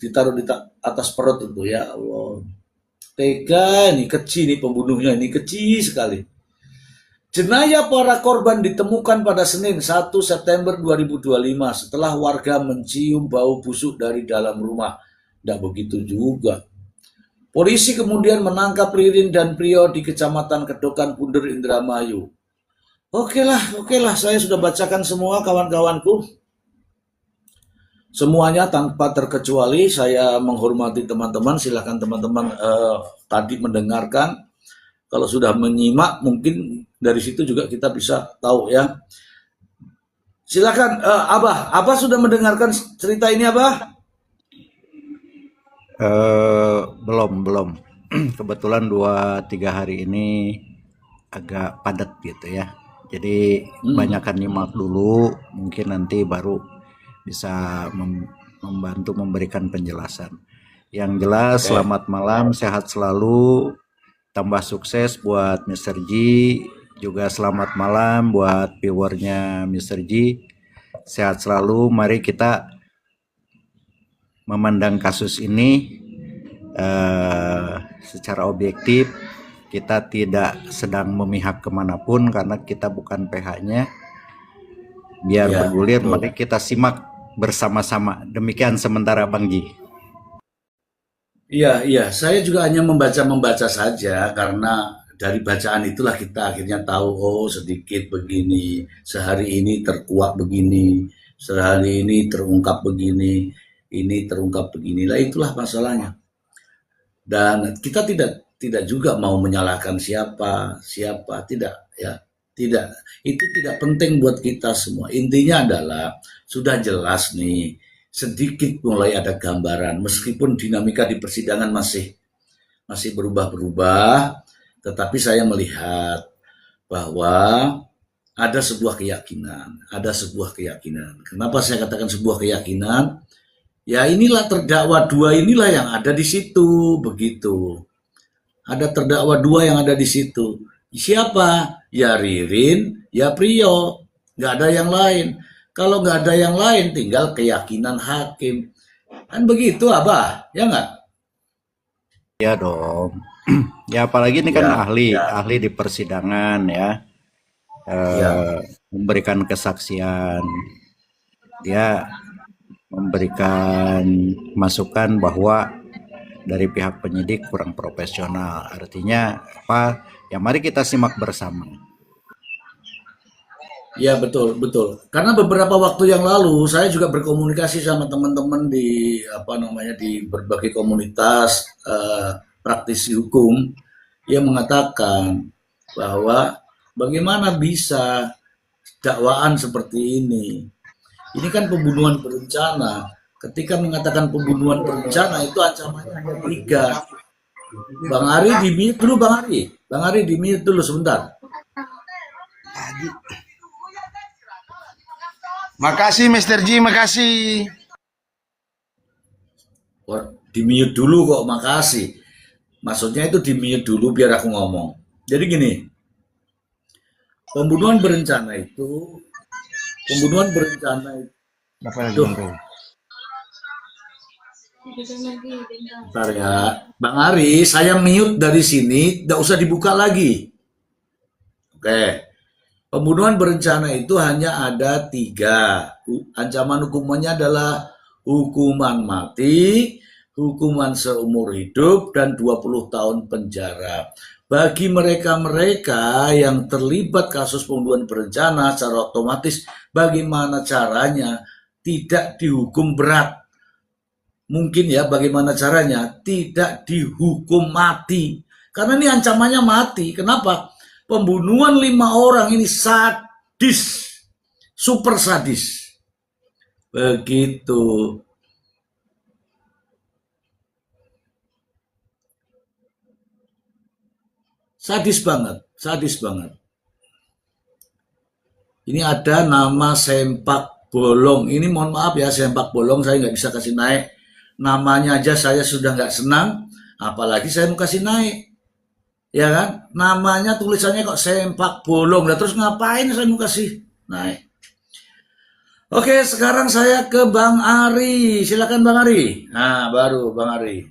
ditaruh di atas perut itu, ya Allah. Tega, ini kecil nih pembunuhnya, ini kecil sekali. Jenayah para korban ditemukan pada Senin 1 September 2025 setelah warga mencium bau busuk dari dalam rumah. Tidak begitu juga. Polisi kemudian menangkap Ririn dan Prio di Kecamatan Kedokan Bunder, Indramayu. Oke lah, saya sudah bacakan semua kawan-kawanku. Semuanya tanpa terkecuali, saya menghormati teman-teman. Silakan teman-teman tadi mendengarkan. Kalau sudah menyimak, mungkin dari situ juga kita bisa tahu ya. Silakan Abah sudah mendengarkan cerita ini Abah? Belum. Kebetulan 2-3 hari ini agak padat gitu ya. Jadi banyakkan nyimak dulu, mungkin nanti baru bisa membantu memberikan penjelasan. Yang jelas, selamat malam, sehat selalu, tambah sukses buat Mr. G. Juga selamat malam buat viewernya Mr. G. Sehat selalu, mari kita memandang kasus ini secara objektif. Kita tidak sedang memihak kemanapun karena kita bukan PH-nya. Biar ya, bergulir, betul. Mari kita simak bersama-sama. Demikian sementara Bang Ji. Iya, saya juga hanya membaca saja karena dari bacaan itulah kita akhirnya tahu, oh sedikit begini, sehari ini terkuak begini, sehari ini terungkap begini, ini terungkap begini. Lah itulah masalahnya. Dan kita tidak juga mau menyalahkan siapa, tidak ya. Tidak. Itu tidak penting buat kita semua. Intinya adalah sudah jelas nih, sedikit mulai ada gambaran meskipun dinamika di persidangan masih berubah-berubah, tetapi saya melihat bahwa ada sebuah keyakinan. Kenapa saya katakan sebuah keyakinan? Ya inilah terdakwa 2 inilah yang ada di situ, begitu. Ada terdakwa 2 yang ada di situ. Siapa? Ya Ririn, ya Prio. Nggak ada yang lain. Kalau nggak ada yang lain, tinggal keyakinan hakim. Kan begitu, Abah? Ya nggak? Ya dong. Ya apalagi ini kan ahli di persidangan ya. Memberikan kesaksian. Dia memberikan masukan bahwa dari pihak penyidik kurang profesional. Artinya apa? Ya mari kita simak bersama. Ya betul. Karena beberapa waktu yang lalu saya juga berkomunikasi sama teman-teman di di berbagai komunitas praktisi hukum yang mengatakan bahwa bagaimana bisa dakwaan seperti ini. Ini kan pembunuhan berencana. Ketika mengatakan pembunuhan berencana itu ancamannya hanya 3. Bang Ari di mute dulu, Bang Ari di mute dulu sebentar. Makasih Mr. G, makasih. Di mute dulu kok, makasih. Maksudnya itu di mute dulu biar aku ngomong. Jadi gini, pembunuhan berencana itu bentar ya, Bang Ari, saya mute dari sini, tidak usah dibuka lagi. Oke. Pembunuhan berencana itu hanya ada 3. Ancaman hukumannya adalah hukuman mati, hukuman seumur hidup, dan 20 tahun penjara. Bagi mereka-mereka yang terlibat kasus pembunuhan berencana, secara otomatis bagaimana caranya tidak dihukum berat. Mungkin ya bagaimana caranya tidak dihukum mati. Karena ini ancamannya mati. Kenapa? Pembunuhan 5 orang ini sadis, super sadis. Begitu. Sadis banget. Ini ada nama Sempak Bolong. Ini mohon maaf ya, Sempak Bolong saya nggak bisa kasih naik. Namanya aja saya sudah nggak senang, apalagi saya mau kasih naik. Ya kan? Namanya tulisannya kok Sempak Bolong. Lah terus ngapain saya mau kasih naik? Oke, sekarang saya ke Bang Ari. Silakan Bang Ari. Nah, baru Bang Ari.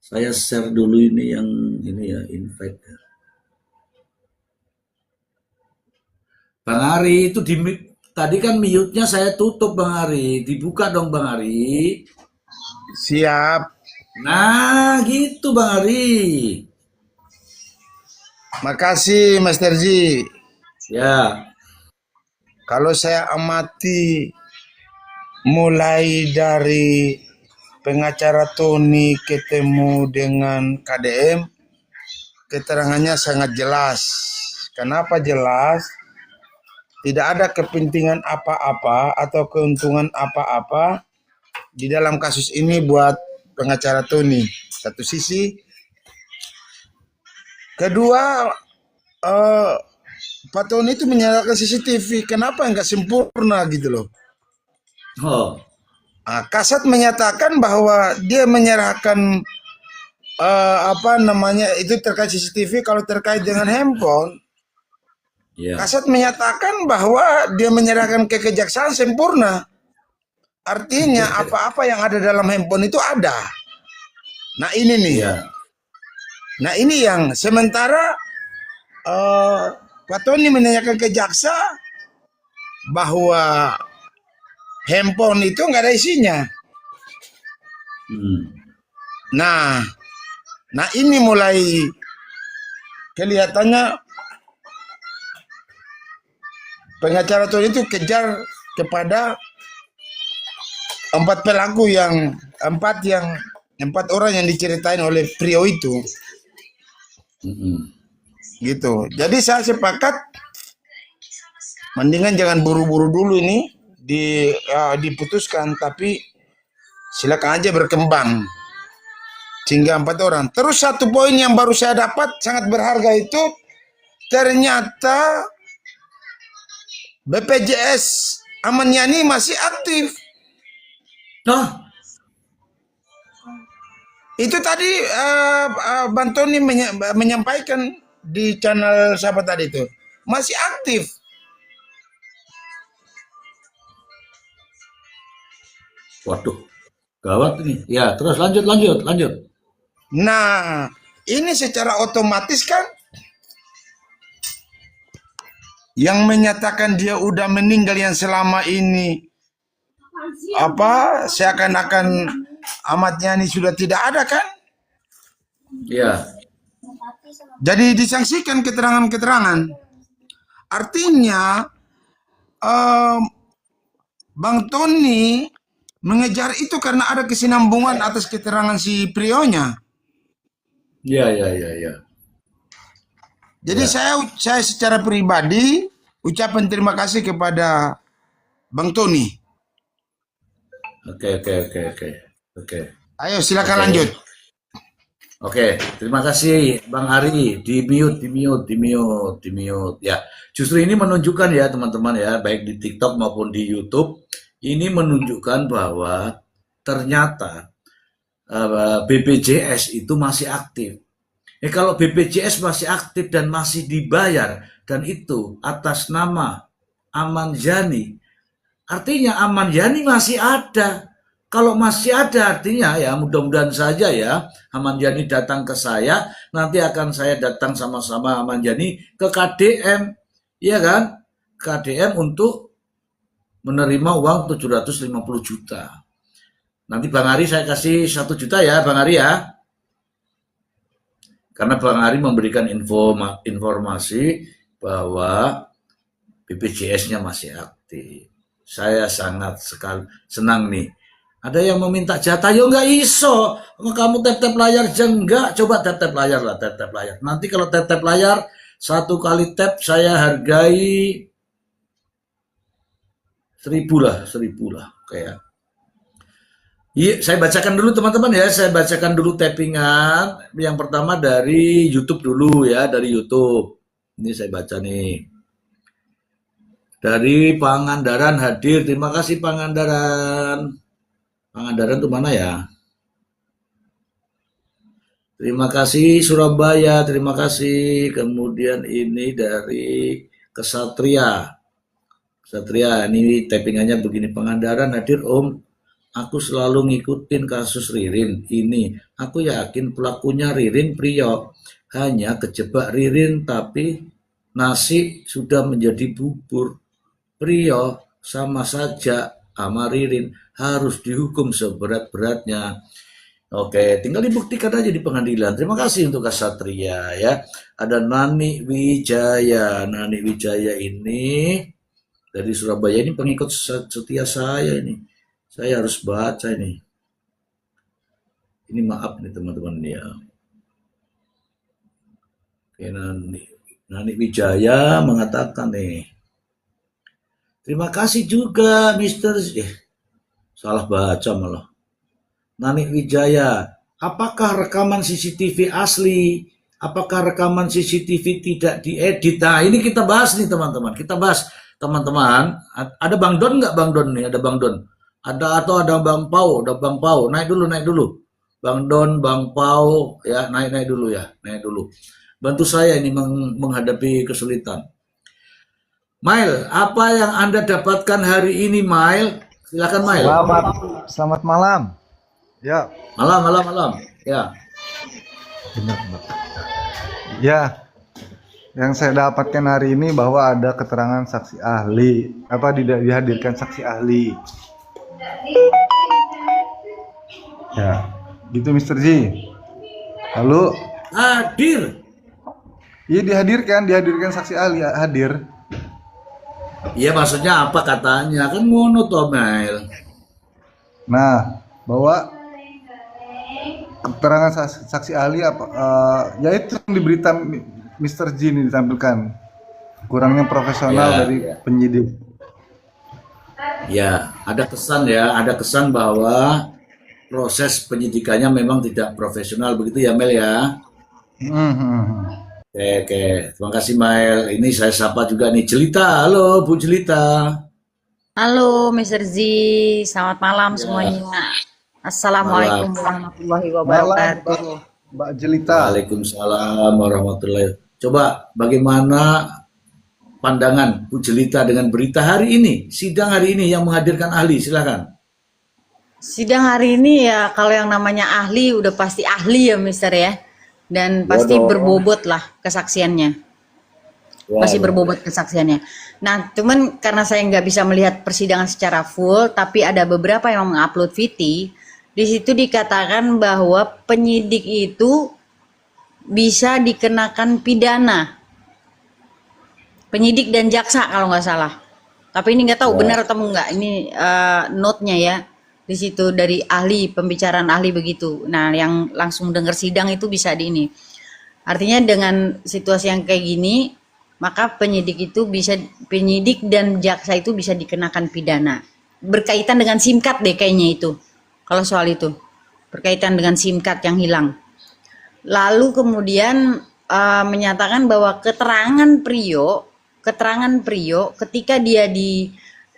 Saya share dulu ini yang ini ya, invite. Bang Ari itu tadi kan mute-nya saya tutup Bang Ari. Dibuka dong Bang Ari. Siap. Nah, gitu Bang Ari. Makasih Master Ji. Ya, Kalau saya amati mulai dari pengacara Tony ketemu dengan KDM, keterangannya sangat jelas. Kenapa jelas? Tidak ada kepentingan apa-apa atau keuntungan apa-apa di dalam kasus ini buat pengacara Tony. Satu sisi. Kedua, Pak Tony itu menyalakan CCTV. Kenapa nggak sempurna gitu loh? oh, Kasat menyatakan bahwa dia menyerahkan apa namanya itu terkait CCTV. Kalau terkait dengan handphone, ya, Kasat menyatakan bahwa dia menyerahkan ke kejaksaan sempurna. Artinya apa-apa yang ada dalam handphone itu ada. Nah ini nih. ya, Nah ini yang sementara Pak Tony menanyakan ke jaksa bahwa handphone itu nggak ada isinya. hmm, Nah, nah ini mulai kelihatannya pengacara Tony itu kejar kepada empat orang yang diceritain oleh Prio itu, hmm. gitu. Jadi saya sepakat, mendingan jangan buru-buru dulu ini diputuskan, tapi silakan aja berkembang sehingga 4 orang. Terus satu poin yang baru saya dapat sangat berharga itu, ternyata BPJS Ahmad Yani masih aktif. Nah, Itu tadi Bang Tony menyampaikan di channel siapa tadi itu, masih aktif. waduh, gawat ini. Ya, terus lanjut. Nah, ini secara otomatis kan yang menyatakan dia udah meninggal yang selama ini apa seakan-akan Ahmad Yani sudah tidak ada kan? Ya, Jadi disangsikan keterangan-keterangan. Artinya Bang Tony mengejar itu karena ada kesinambungan atas keterangan si Prionya. ya. Jadi Ya. saya secara pribadi ucapan terima kasih kepada Bang Tony. Oke. Ayo silakan Oke. lanjut. Oke, terima kasih Bang Ari. Di mute. Ya, justru ini menunjukkan ya teman-teman ya, baik di TikTok maupun di YouTube, ini menunjukkan bahwa ternyata BPJS itu masih aktif. Kalau BPJS masih aktif dan masih dibayar dan itu atas nama Aman Yani, artinya Aman Yani masih ada. Kalau masih ada artinya ya mudah-mudahan saja ya Aman Yani datang ke saya, nanti akan saya datang sama-sama Aman Yani ke KDM, ya kan? KDM untuk menerima uang 750 juta. Nanti Bang Ari saya kasih 1 juta ya Bang Ari ya. Karena Bang Ari memberikan informasi bahwa BPJS-nya masih aktif. Saya sangat sekali senang nih. Ada yang meminta jatah, yo nggak iso. Kamu tap-tap layar aja enggak. Coba tap-tap layar lah, tap-tap layar. Nanti kalau tap-tap layar, 1 kali tap saya hargai 1.000 lah. Kayak. Iya, saya bacakan dulu teman-teman ya. Saya bacakan dulu tappingan. Yang pertama dari YouTube dulu ya, dari YouTube. Ini saya baca nih. Dari Pangandaran hadir. Terima kasih Pangandaran. Pangandaran itu mana ya? Terima kasih Surabaya, terima kasih. Kemudian ini dari Kesatria. Kesatria, ini tappingannya begini. Pangandaran hadir Om. Aku selalu ngikutin kasus Ririn ini. Aku yakin pelakunya Ririn Priyo. Hanya kejebak Ririn tapi nasi sudah menjadi bubur. Priyo sama saja sama Ririn harus dihukum seberat-beratnya. Oke, tinggal dibuktikan aja di pengadilan. Terima kasih untuk Kasatria ya. Ada Nani Wijaya. Nani Wijaya ini dari Surabaya, ini pengikut setia saya ini. Saya harus baca ini. Ini maaf nih teman-teman ya. Oke, Nani Wijaya mengatakan nih. Terima kasih juga Mister. Salah baca malah. Nani Wijaya, apakah rekaman CCTV asli? Apakah rekaman CCTV tidak diedit? Nah, ini kita bahas nih teman-teman. Kita bahas teman-teman. Ada Bang Don nggak Bang Don nih? Ada Bang Don. Ada atau ada Bang Pau? Ada Bang Pau. Naik dulu. Bang Don, Bang Pau, ya naik dulu ya, naik dulu. Bantu saya ini menghadapi kesulitan. Mail, apa yang Anda dapatkan hari ini, Mail? Silakan Mail. Selamat malam. Ya, Malam. Ya. benar, Mbak. Ya, yang saya dapatkan hari ini bahwa ada keterangan saksi ahli, dihadirkan saksi ahli. Ya, gitu Mr. Z. Lalu, Hadir. iya dihadirkan saksi ahli hadir. Iya, maksudnya apa katanya? Kan ngono toh, Mail. Nah, bahwa keterangan saksi ahli yaitu yang di berita Mr. J ini ditampilkan kurangnya profesional dari penyidik. Ya, ada kesan bahwa proses penyidikannya memang tidak profesional begitu ya, Mel ya. Oke, terima kasih Mel. Ini saya sapa juga nih Jelita. Halo Bu Jelita. Halo Mr. Z, selamat malam semuanya. Assalamualaikum warahmatullahi wabarakatuh. Mbak Jelita. Waalaikumsalam warahmatullahi wabarakatuh. Coba bagaimana pandangan Bu Jelita dengan berita hari ini, sidang hari ini yang menghadirkan ahli, silakan. Sidang hari ini ya kalau yang namanya ahli udah pasti ahli ya Mister ya. Dan pasti berbobot lah kesaksiannya. Pasti berbobot kesaksiannya. Nah, cuman karena saya nggak bisa melihat persidangan secara full, tapi ada beberapa yang mengupload VT. Di situ dikatakan bahwa penyidik itu bisa dikenakan pidana. Penyidik dan jaksa kalau nggak salah. Tapi ini nggak tahu benar atau enggak. Ini note-nya ya. Di situ dari ahli, pembicaraan ahli begitu. Nah, yang langsung dengar sidang itu bisa di ini. Artinya dengan situasi yang kayak gini, maka penyidik dan jaksa itu bisa dikenakan pidana. Berkaitan dengan SIM card deh kayaknya itu. Kalau soal itu berkaitan dengan SIM card yang hilang. Lalu kemudian menyatakan bahwa keterangan Priyo ketika dia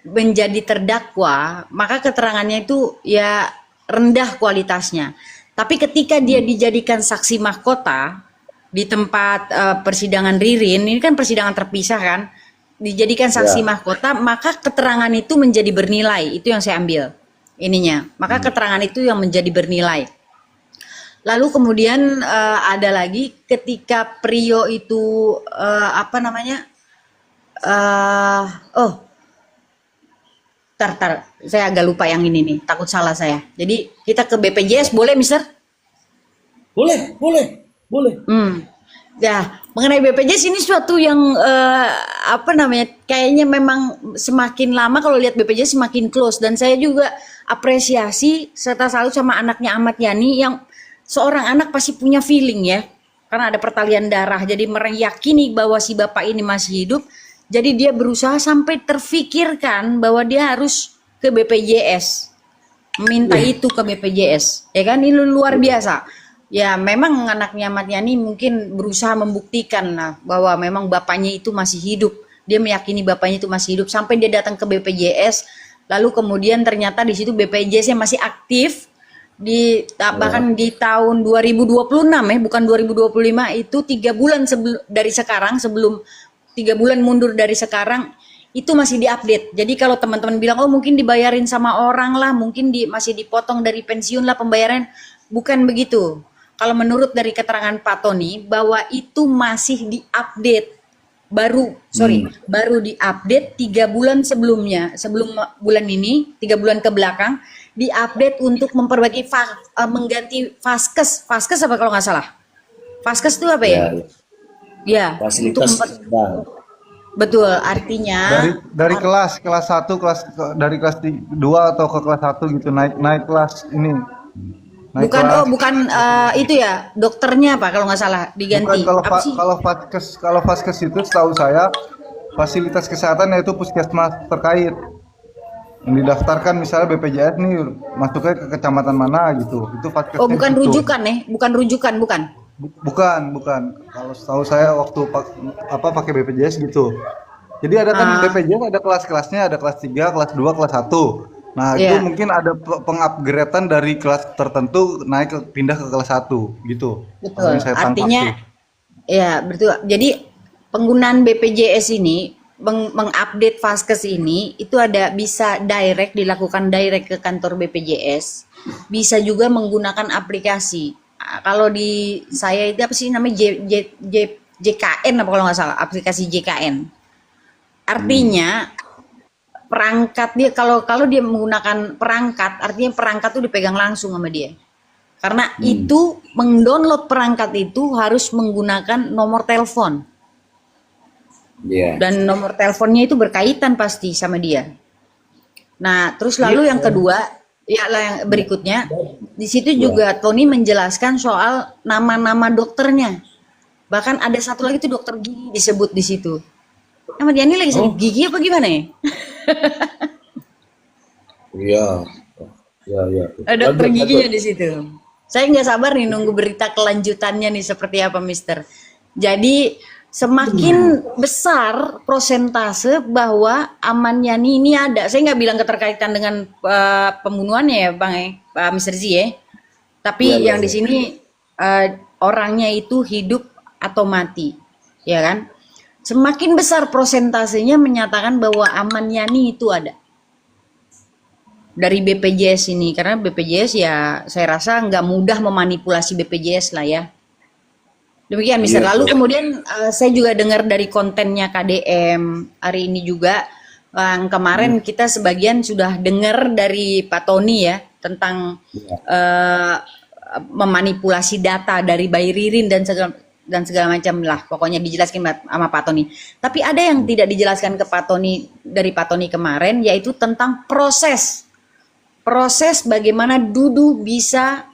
menjadi terdakwa, maka keterangannya itu ya rendah kualitasnya. Tapi ketika dia dijadikan saksi mahkota di tempat persidangan Ririn, ini kan persidangan terpisah kan, dijadikan saksi mahkota, maka keterangan itu menjadi bernilai. Itu yang saya ambil ininya. Maka keterangan itu yang menjadi bernilai. Lalu kemudian ada lagi ketika Priyo itu saya agak lupa yang ini nih, takut salah saya. Jadi kita ke BPJS boleh, Mister? Boleh. Ya, mengenai BPJS ini suatu yang kayaknya memang semakin lama kalau lihat BPJS semakin close, dan saya juga apresiasi serta salut sama anaknya Ahmad Yani yang seorang anak pasti punya feeling ya, karena ada pertalian darah, jadi meyakini bahwa si bapak ini masih hidup, jadi dia berusaha sampai terfikirkan bahwa dia harus ke BPJS, minta itu ke BPJS, ya kan, ini luar biasa. Ya memang anaknya Ahmad Yani mungkin berusaha membuktikan lah bahwa memang bapaknya itu masih hidup, dia meyakini bapaknya itu masih hidup sampai dia datang ke BPJS, lalu kemudian ternyata di situ BPJS-nya masih aktif. bahkan di tahun 2026 ya, bukan 2025, itu 3 bulan dari sekarang, sebelum 3 bulan mundur dari sekarang itu masih diupdate. Jadi kalau teman-teman bilang oh mungkin dibayarin sama orang lah, mungkin masih dipotong dari pensiun lah pembayaran, bukan begitu. Kalau menurut dari keterangan Pak Tony bahwa itu masih diupdate, baru diupdate 3 bulan sebelumnya, sebelum bulan ini 3 bulan ke belakang diupdate untuk memperbaiki mengganti vaskes apa kalau nggak salah. Vaskes itu apa ya? Ya, untuk Fasilitas betul, artinya Dari kelas 1 dari kelas 2 atau ke kelas 1 gitu, naik kelas ini. Naik bukan kelas. bukan itu ya, dokternya apa kalau nggak salah diganti. Bukan, Apa sih? kalau vaskes itu setahu saya fasilitas kesehatan yaitu puskesmas terkait yang didaftarkan, misalnya BPJS nih masuknya ke kecamatan mana gitu, itu vaskesnya. Oh, bukan gitu. rujukan ya? Bukan rujukan, bukan. Bukan. Kalau setahu saya waktu pakai BPJS gitu. Jadi ada kan BPJS ada kelas-kelasnya, ada kelas 3, kelas 2, kelas 1. Nah, itu Iya. mungkin ada pengupgradean dari kelas tertentu pindah ke kelas 1 gitu. Kalau Betul. yang saya tangkap Artinya sih. ya, betul. Jadi penggunaan BPJS ini mengupdate vaskes ini itu bisa dilakukan direct ke kantor BPJS. Bisa juga menggunakan aplikasi. Kalau di saya itu apa sih namanya, JKN apa kalau nggak salah, aplikasi JKN. Artinya perangkat dia, kalau dia menggunakan perangkat, artinya perangkat itu dipegang langsung sama dia. Karena itu mendownload perangkat itu harus menggunakan nomor telepon. Iya. Dan nomor teleponnya itu berkaitan pasti sama dia. Nah, terus lalu yang kedua, yang berikutnya, di situ juga Tony menjelaskan soal nama-nama dokternya. Bahkan ada satu lagi tuh dokter gigi disebut di situ. Ahmad Yani lagi sakit gigi apa gimana ya? Iya. Iya. Ada dokter giginya di situ. Saya nggak sabar nih nunggu berita kelanjutannya nih seperti apa, Mister. Jadi semakin besar prosentase bahwa Ahmad Yani ini ada. Saya nggak bilang keterkaitan dengan pembunuhannya ya, Bang Pak Mister Z ya. Tapi yang di sini orangnya itu hidup atau mati, ya kan? Semakin besar prosentasenya menyatakan bahwa Ahmad Yani itu ada dari BPJS ini, karena BPJS ya saya rasa nggak mudah memanipulasi BPJS lah ya. Demikian, Mister. Lalu kemudian saya juga dengar dari kontennya KDM hari ini juga, kemarin kita sebagian sudah dengar dari Pak Tony ya tentang memanipulasi data dari Bayi Ririn dan segala macam lah, pokoknya dijelaskan sama Pak Tony. Tapi ada yang tidak dijelaskan ke Pak Tony dari Pak Tony kemarin, yaitu tentang proses bagaimana Dudu bisa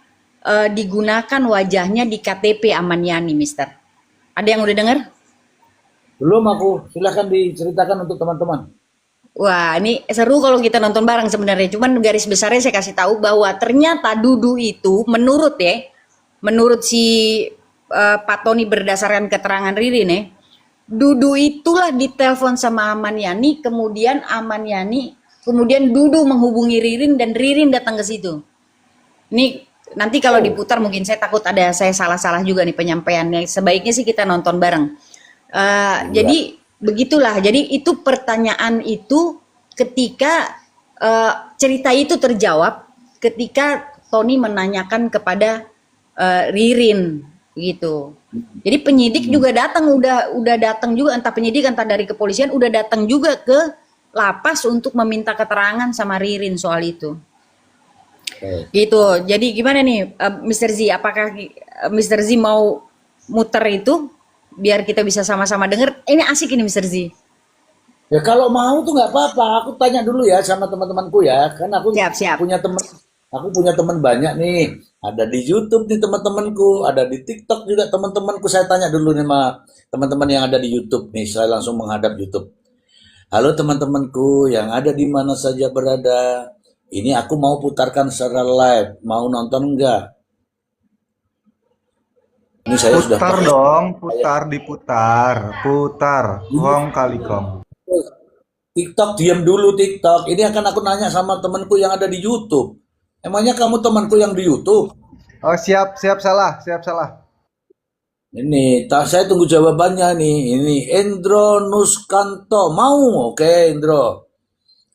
digunakan wajahnya di KTP Ahmad Yani, Mister. Ada yang udah dengar? Belum aku, silahkan diceritakan untuk teman-teman. Wah, ini seru kalau kita nonton bareng sebenarnya. Cuman garis besarnya saya kasih tahu bahwa ternyata Dudu itu menurut si Pak Tony berdasarkan keterangan Ririn ya, Dudu itulah ditelepon sama Ahmad Yani, kemudian Ahmad Yani, kemudian Dudu menghubungi Ririn dan Ririn datang ke situ. Ini nanti kalau diputar mungkin saya takut saya salah-salah juga nih penyampaiannya. Sebaiknya sih kita nonton bareng. Jadi begitulah. Jadi itu pertanyaan itu ketika cerita itu terjawab ketika Tony menanyakan kepada Ririn gitu. Jadi penyidik juga datang, udah datang juga, entah penyidik entah dari kepolisian udah datang juga ke lapas untuk meminta keterangan sama Ririn soal itu. Gitu. Jadi gimana nih Mr. Z, apakah Mr. Z mau muter itu biar kita bisa sama-sama dengar? Ini asik ini Mr. Z. Ya kalau mau tuh nggak apa-apa. Aku tanya dulu ya sama teman-temanku ya, karena aku Siap. punya teman banyak nih. Ada di YouTube nih teman-temanku, ada di TikTok juga teman-temanku. Saya tanya dulu nih sama teman-teman yang ada di YouTube nih. Saya langsung menghadap YouTube. Halo teman-temanku yang ada di mana saja berada. Ini aku mau putarkan secara live. Mau nonton enggak? Ini saya sudah Putar pakai dong, putar. Wong kali kom. TikTok, diam dulu TikTok. Ini akan aku nanya sama temanku yang ada di YouTube. Emangnya kamu temanku yang di YouTube? Oh, siap, siap salah, siap salah. Ini, saya tunggu jawabannya nih. Ini Endro Nuskanto. Mau? Oke, Endro.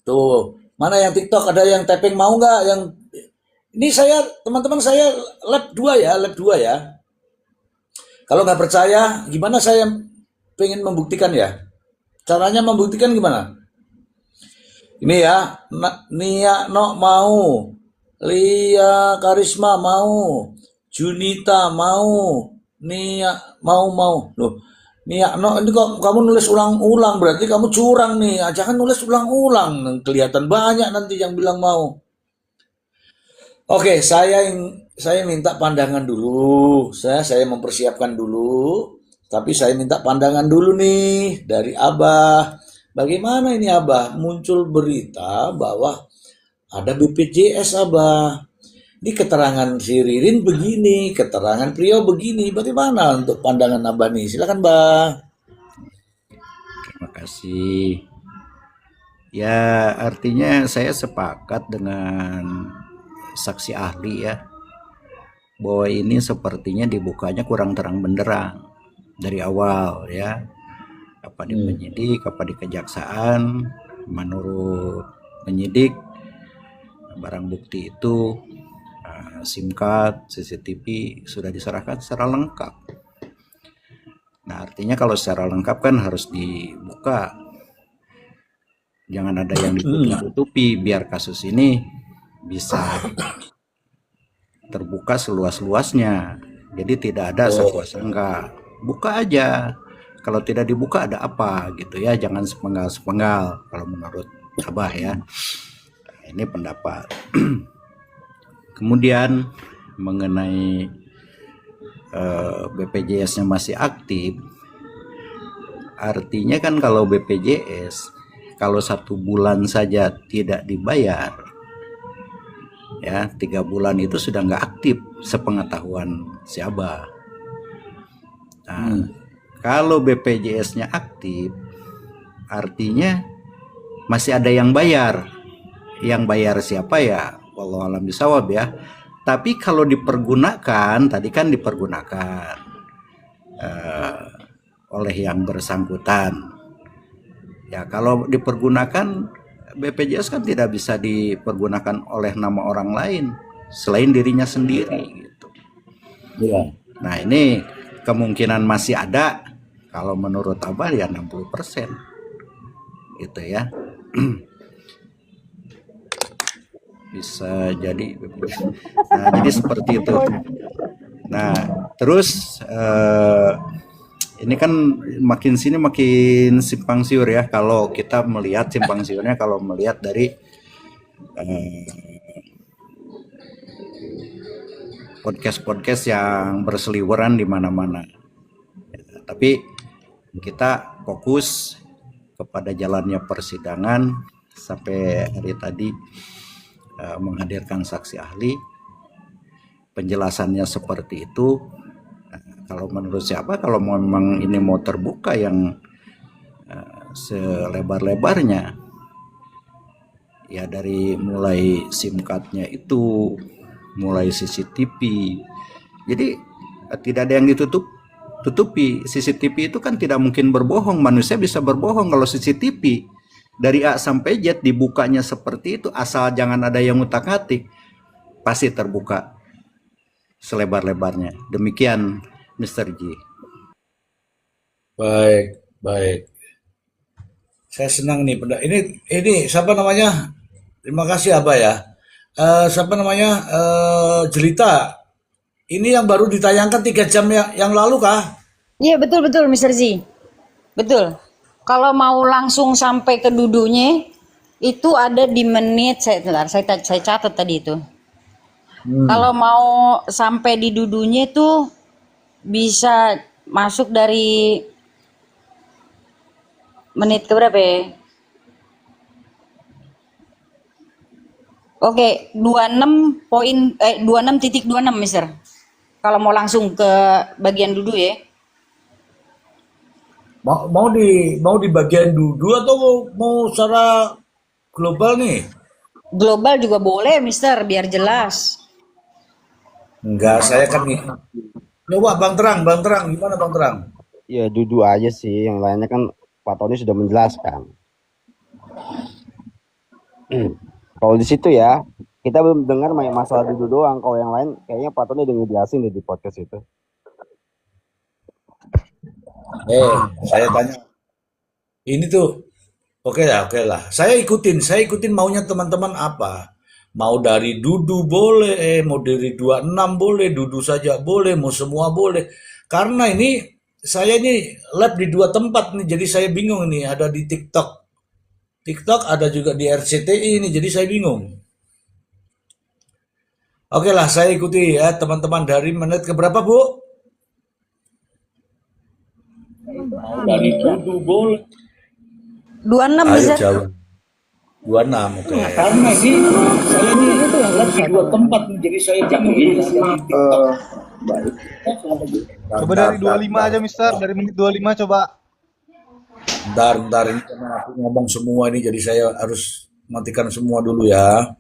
Tuh, mana yang TikTok ada yang tapping mau nggak? Yang ini saya teman-teman saya lab 2 ya, lab 2 ya. Kalau nggak percaya, gimana saya pengen membuktikan ya? Caranya membuktikan gimana? Ini ya, Nia No mau, Lia Karisma mau, Junita mau, Nia mau. Loh, Nia No ini kok kamu nulis ulang-ulang berarti kamu curang nih. Ah, jangan nulis ulang-ulang, kelihatan banyak nanti yang bilang mau. Oke, saya minta pandangan dulu. Saya mempersiapkan dulu, tapi saya minta pandangan dulu nih dari Abah. Bagaimana ini Abah? Muncul berita bahwa ada BPJS Abah. Di keterangan si Ririn begini, keterangan Priyo begini. Bagaimana untuk pandangan Abah nih? Silakan, Bah. Terima kasih. Ya, artinya saya sepakat dengan saksi ahli ya, bahwa ini sepertinya dibukanya kurang terang benderang dari awal ya. Apa di penyidik, apa di kejaksaan. Menurut penyidik, barang bukti itu SIM card, CCTV sudah diserahkan secara lengkap. Nah, artinya kalau secara lengkap kan harus dibuka. Jangan ada yang ditutupi biar kasus ini bisa terbuka seluas-luasnya. Jadi tidak ada sangka-sangka. Buka aja. Kalau tidak dibuka ada apa gitu ya. Jangan sepenggal-sepenggal kalau menurut Abah ya. Nah, ini pendapat. Kemudian mengenai BPJS-nya masih aktif, artinya kan kalau BPJS kalau 1 bulan saja tidak dibayar, ya 3 bulan itu sudah nggak aktif sepengetahuan si Abah. Nah, kalau BPJS-nya aktif, artinya masih ada yang bayar. Yang bayar siapa ya? Wallahu a'lam bishawab ya. Tapi kalau dipergunakan, tadi kan dipergunakan oleh yang bersangkutan. Ya kalau dipergunakan, BPJS kan tidak bisa dipergunakan oleh nama orang lain selain dirinya sendiri gitu. Ya. Nah ini kemungkinan masih ada. Kalau menurut Abah ya 60% gitu ya. Bisa jadi. Nah jadi seperti itu. Nah terus ini kan makin sini makin simpang siur ya. Kalau kita melihat simpang siurnya, kalau melihat dari podcast-podcast yang berseliweran di mana-mana. Tapi kita fokus kepada jalannya persidangan sampai hari tadi menghadirkan saksi ahli. Penjelasannya seperti itu. Kalau menurut siapa, kalau memang ini mau terbuka yang selebar-lebarnya, ya dari mulai SIM card-nya itu, mulai CCTV. Jadi tidak ada yang ditutupi. CCTV itu kan tidak mungkin berbohong. Manusia bisa berbohong. Kalau CCTV dari A sampai Z dibukanya seperti itu, asal jangan ada yang utak-atik, pasti terbuka selebar-lebarnya. Demikian Mr. G. Baik. Saya senang nih. Ini siapa namanya? Terima kasih Abah ya. Siapa namanya? Jelita. Ini yang baru ditayangkan 3 jam yang lalu kah? Iya betul Mr. Z. Betul. Kalau mau langsung sampai ke dudunya itu ada di menit saya catat tadi itu. Kalau mau sampai di dudunya itu bisa masuk dari menit ke berapa ya? Oke, 26.26 Mister. Kalau mau langsung ke bagian dudu ya. Mau di bagian dudu atau mau secara global nih? Global juga boleh, Mister, biar jelas. Enggak, saya kan nih. Coba Bang Terang, gimana Bang Terang? Ya Dudu aja sih, yang lainnya kan Pak Tony sudah menjelaskan. Kalau di situ ya, kita belum dengar masalah Dudu doang. Kalau yang lain kayaknya Pak Tony udah ngejelasin di podcast itu. Saya tanya. Ini tuh, oke lah. Saya ikutin maunya teman-teman apa. Mau dari Dudu boleh, mau dari 26 boleh, Dudu saja boleh, mau semua boleh. Karena ini, saya ini lab di 2 tempat nih, jadi saya bingung nih, ada di TikTok. TikTok ada juga di RCTI ini, jadi saya bingung. Oke lah, saya ikuti ya teman-teman dari menit ke berapa, Bu? Mau dari Dudu boleh. 26 Ayo bisa. jawab. 26, oke. Karena ini saya ini lab di 2 tempat nih, jadi saya jamin. Coba dari 25 aja, Mister. Dari menit 25 coba. Bentar, ini karena aku ngomong semua ini, jadi saya harus matikan semua dulu ya.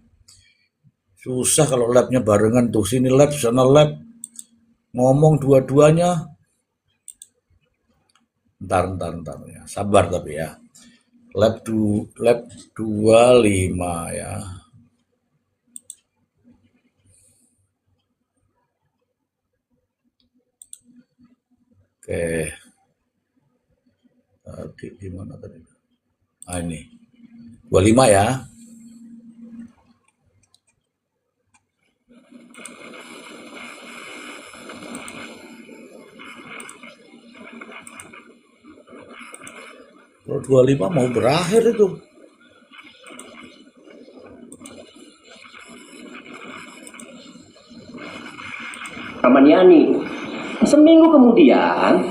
Susah kalau labnya barengan tuh, sini lab, sana lab, ngomong dua-duanya. Bentar ya, sabar tapi ya. Lab 25 ya. Oke. Tadi di mana tadi? Ini 25 ya. Kalau 25 mau berakhir itu. Yani. Seminggu kemudian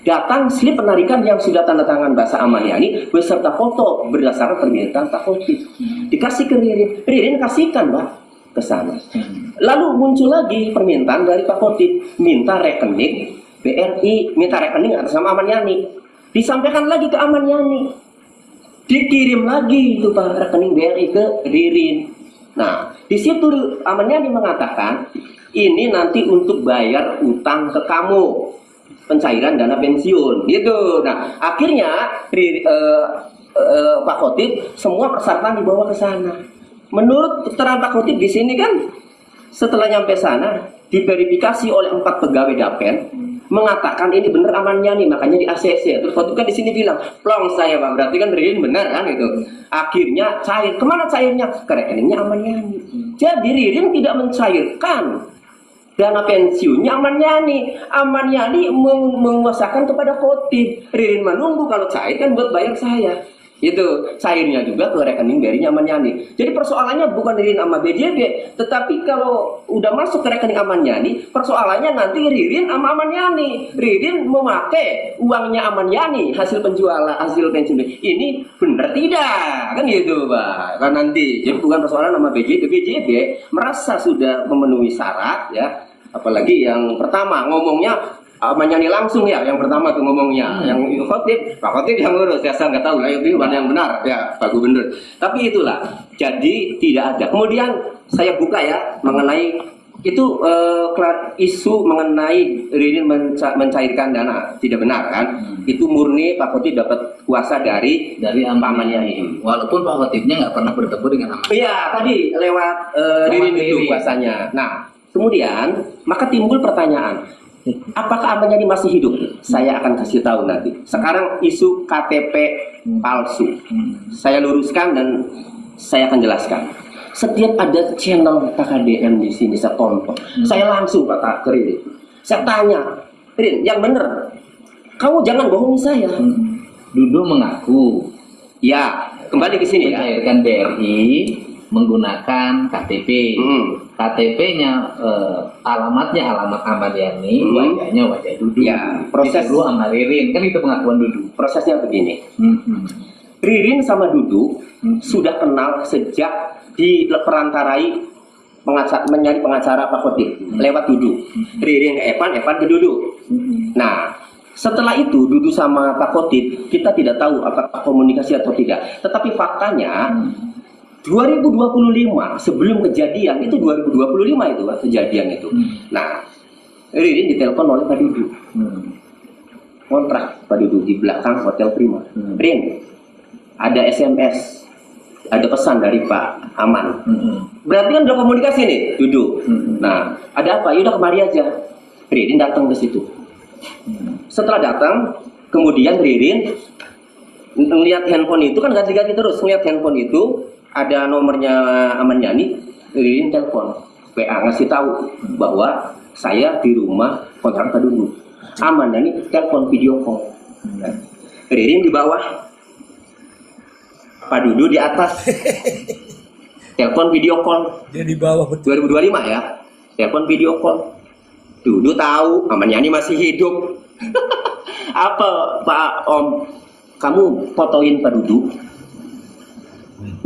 datang slip penarikan yang sudah tanda tangan bahasa Amaniani beserta foto berdasarkan permintaan Pak Khotib. Dikasih ke Ririn kasihkan Pak ke sana. Lalu muncul lagi permintaan dari Pak Khotib, minta rekening BRI, minta rekening atas nama Amaniani. Disampaikan lagi ke Amaniani. Dikirim lagi itu Pak rekening BRI ke Ririn. Nah, di situ Amaniani mengatakan ini nanti untuk bayar utang ke kamu, pencairan dana pensiun, gitu. Nah, akhirnya Pak Khotib semua persyaratan dibawa ke sana. Menurut keterangan Pak Khotib di sini kan, setelah nyampe sana diverifikasi oleh 4 pegawai Dapen, mengatakan ini benar Amaniani, makanya di ACC. Terus Khotib kan di sini bilang, plong saya Pak, berarti kan Ririn benar kan itu. Akhirnya cair, kemana cairnya? Ke rekeningnya Amaniani. Jadi Ririn tidak mencairkan dana pensiunnya Amaniani menguasakan kepada Khotib. Ririn menunggu kalau cair kan buat bayar saya. Itu cairnya juga ke rekening BRI Amaniani. Jadi persoalannya bukan Ririn sama BJB, tetapi kalau udah masuk ke rekening Amaniani, persoalannya nanti Ririn sama Amaniani. Ririn memakai uangnya Amaniani hasil penjualan, hasil pensiun. Ini benar tidak? Kan gitu, Pak. Kan nanti. Jadi bukan persoalan sama BJB. BJB merasa sudah memenuhi syarat ya. Apalagi yang pertama ngomongnya Amaniani langsung ya, yang pertama tuh ngomongnya, yang Khotib, Pak Khotib yang ngurus, ya saya nggak tahu lah itu mana yang benar ya Pak Gubernur. Tapi itulah, jadi tidak ada. Kemudian saya buka ya mengenai itu isu mengenai Ririn mencairkan dana tidak benar kan? Itu murni Pak Khotib dapat kuasa dari Amaniani. Walaupun Pak Khotibnya nggak pernah bertemu dengan Amaniani. Iya tadi lewat Ririn itu kuasanya. Nah kemudian maka timbul pertanyaan. Apakah Amaniani masih hidup? Saya akan kasih tahu nanti. Sekarang isu KTP palsu. Saya luruskan dan saya akan jelaskan. Setiap ada channel KKDM di sini saya tonton. Saya langsung Pak ke Ririn. Saya tanya, Rin, yang benar. Kamu jangan bohongi saya. Dudu mengaku. Ya, kembali ke sini ya. Mencairkan BRI menggunakan KTP. KTP-nya alamatnya alamat Amaniani, wajahnya wajah Dudu. Ya, proses dulu sama Ririn, kan itu pengakuan Dudu. Prosesnya begini. Ririn sama Dudu sudah kenal sejak diperantarai menjadi pengacara Pak Khotib lewat Dudu. Ririn ke Evan ke Dudu. Nah, setelah itu Dudu sama Pak Khotib kita tidak tahu apakah komunikasi atau tidak. Tetapi faktanya 2025 sebelum kejadian itu 2025 itu Pak, kejadian itu. Nah, Ririn ditelepon oleh Pak Dudu. Kontrak Pak Dudu di belakang Hotel Prima. Rin, ada SMS, ada pesan dari Pak Aman. Berarti kan udah komunikasi nih, Dudu. Nah, ada apa? Yaudah kemari aja. Ririn datang ke situ. Setelah datang, kemudian Ririn ngeliat handphone itu kan ganti-ganti terus, ngeliat handphone itu ada nomornya Aman Yani. Ririn telepon WA ngasih tahu bahwa saya di rumah kontrak Pak Dudu. Aman Yani telepon video call. Ririn di bawah, Pak Dudu di atas. Telepon video call. Dia di bawah betul. 2025 ya. Telepon video call. Dudu tahu Aman Yani masih hidup. Apa Pak Om, kamu fotoin Pak Dudu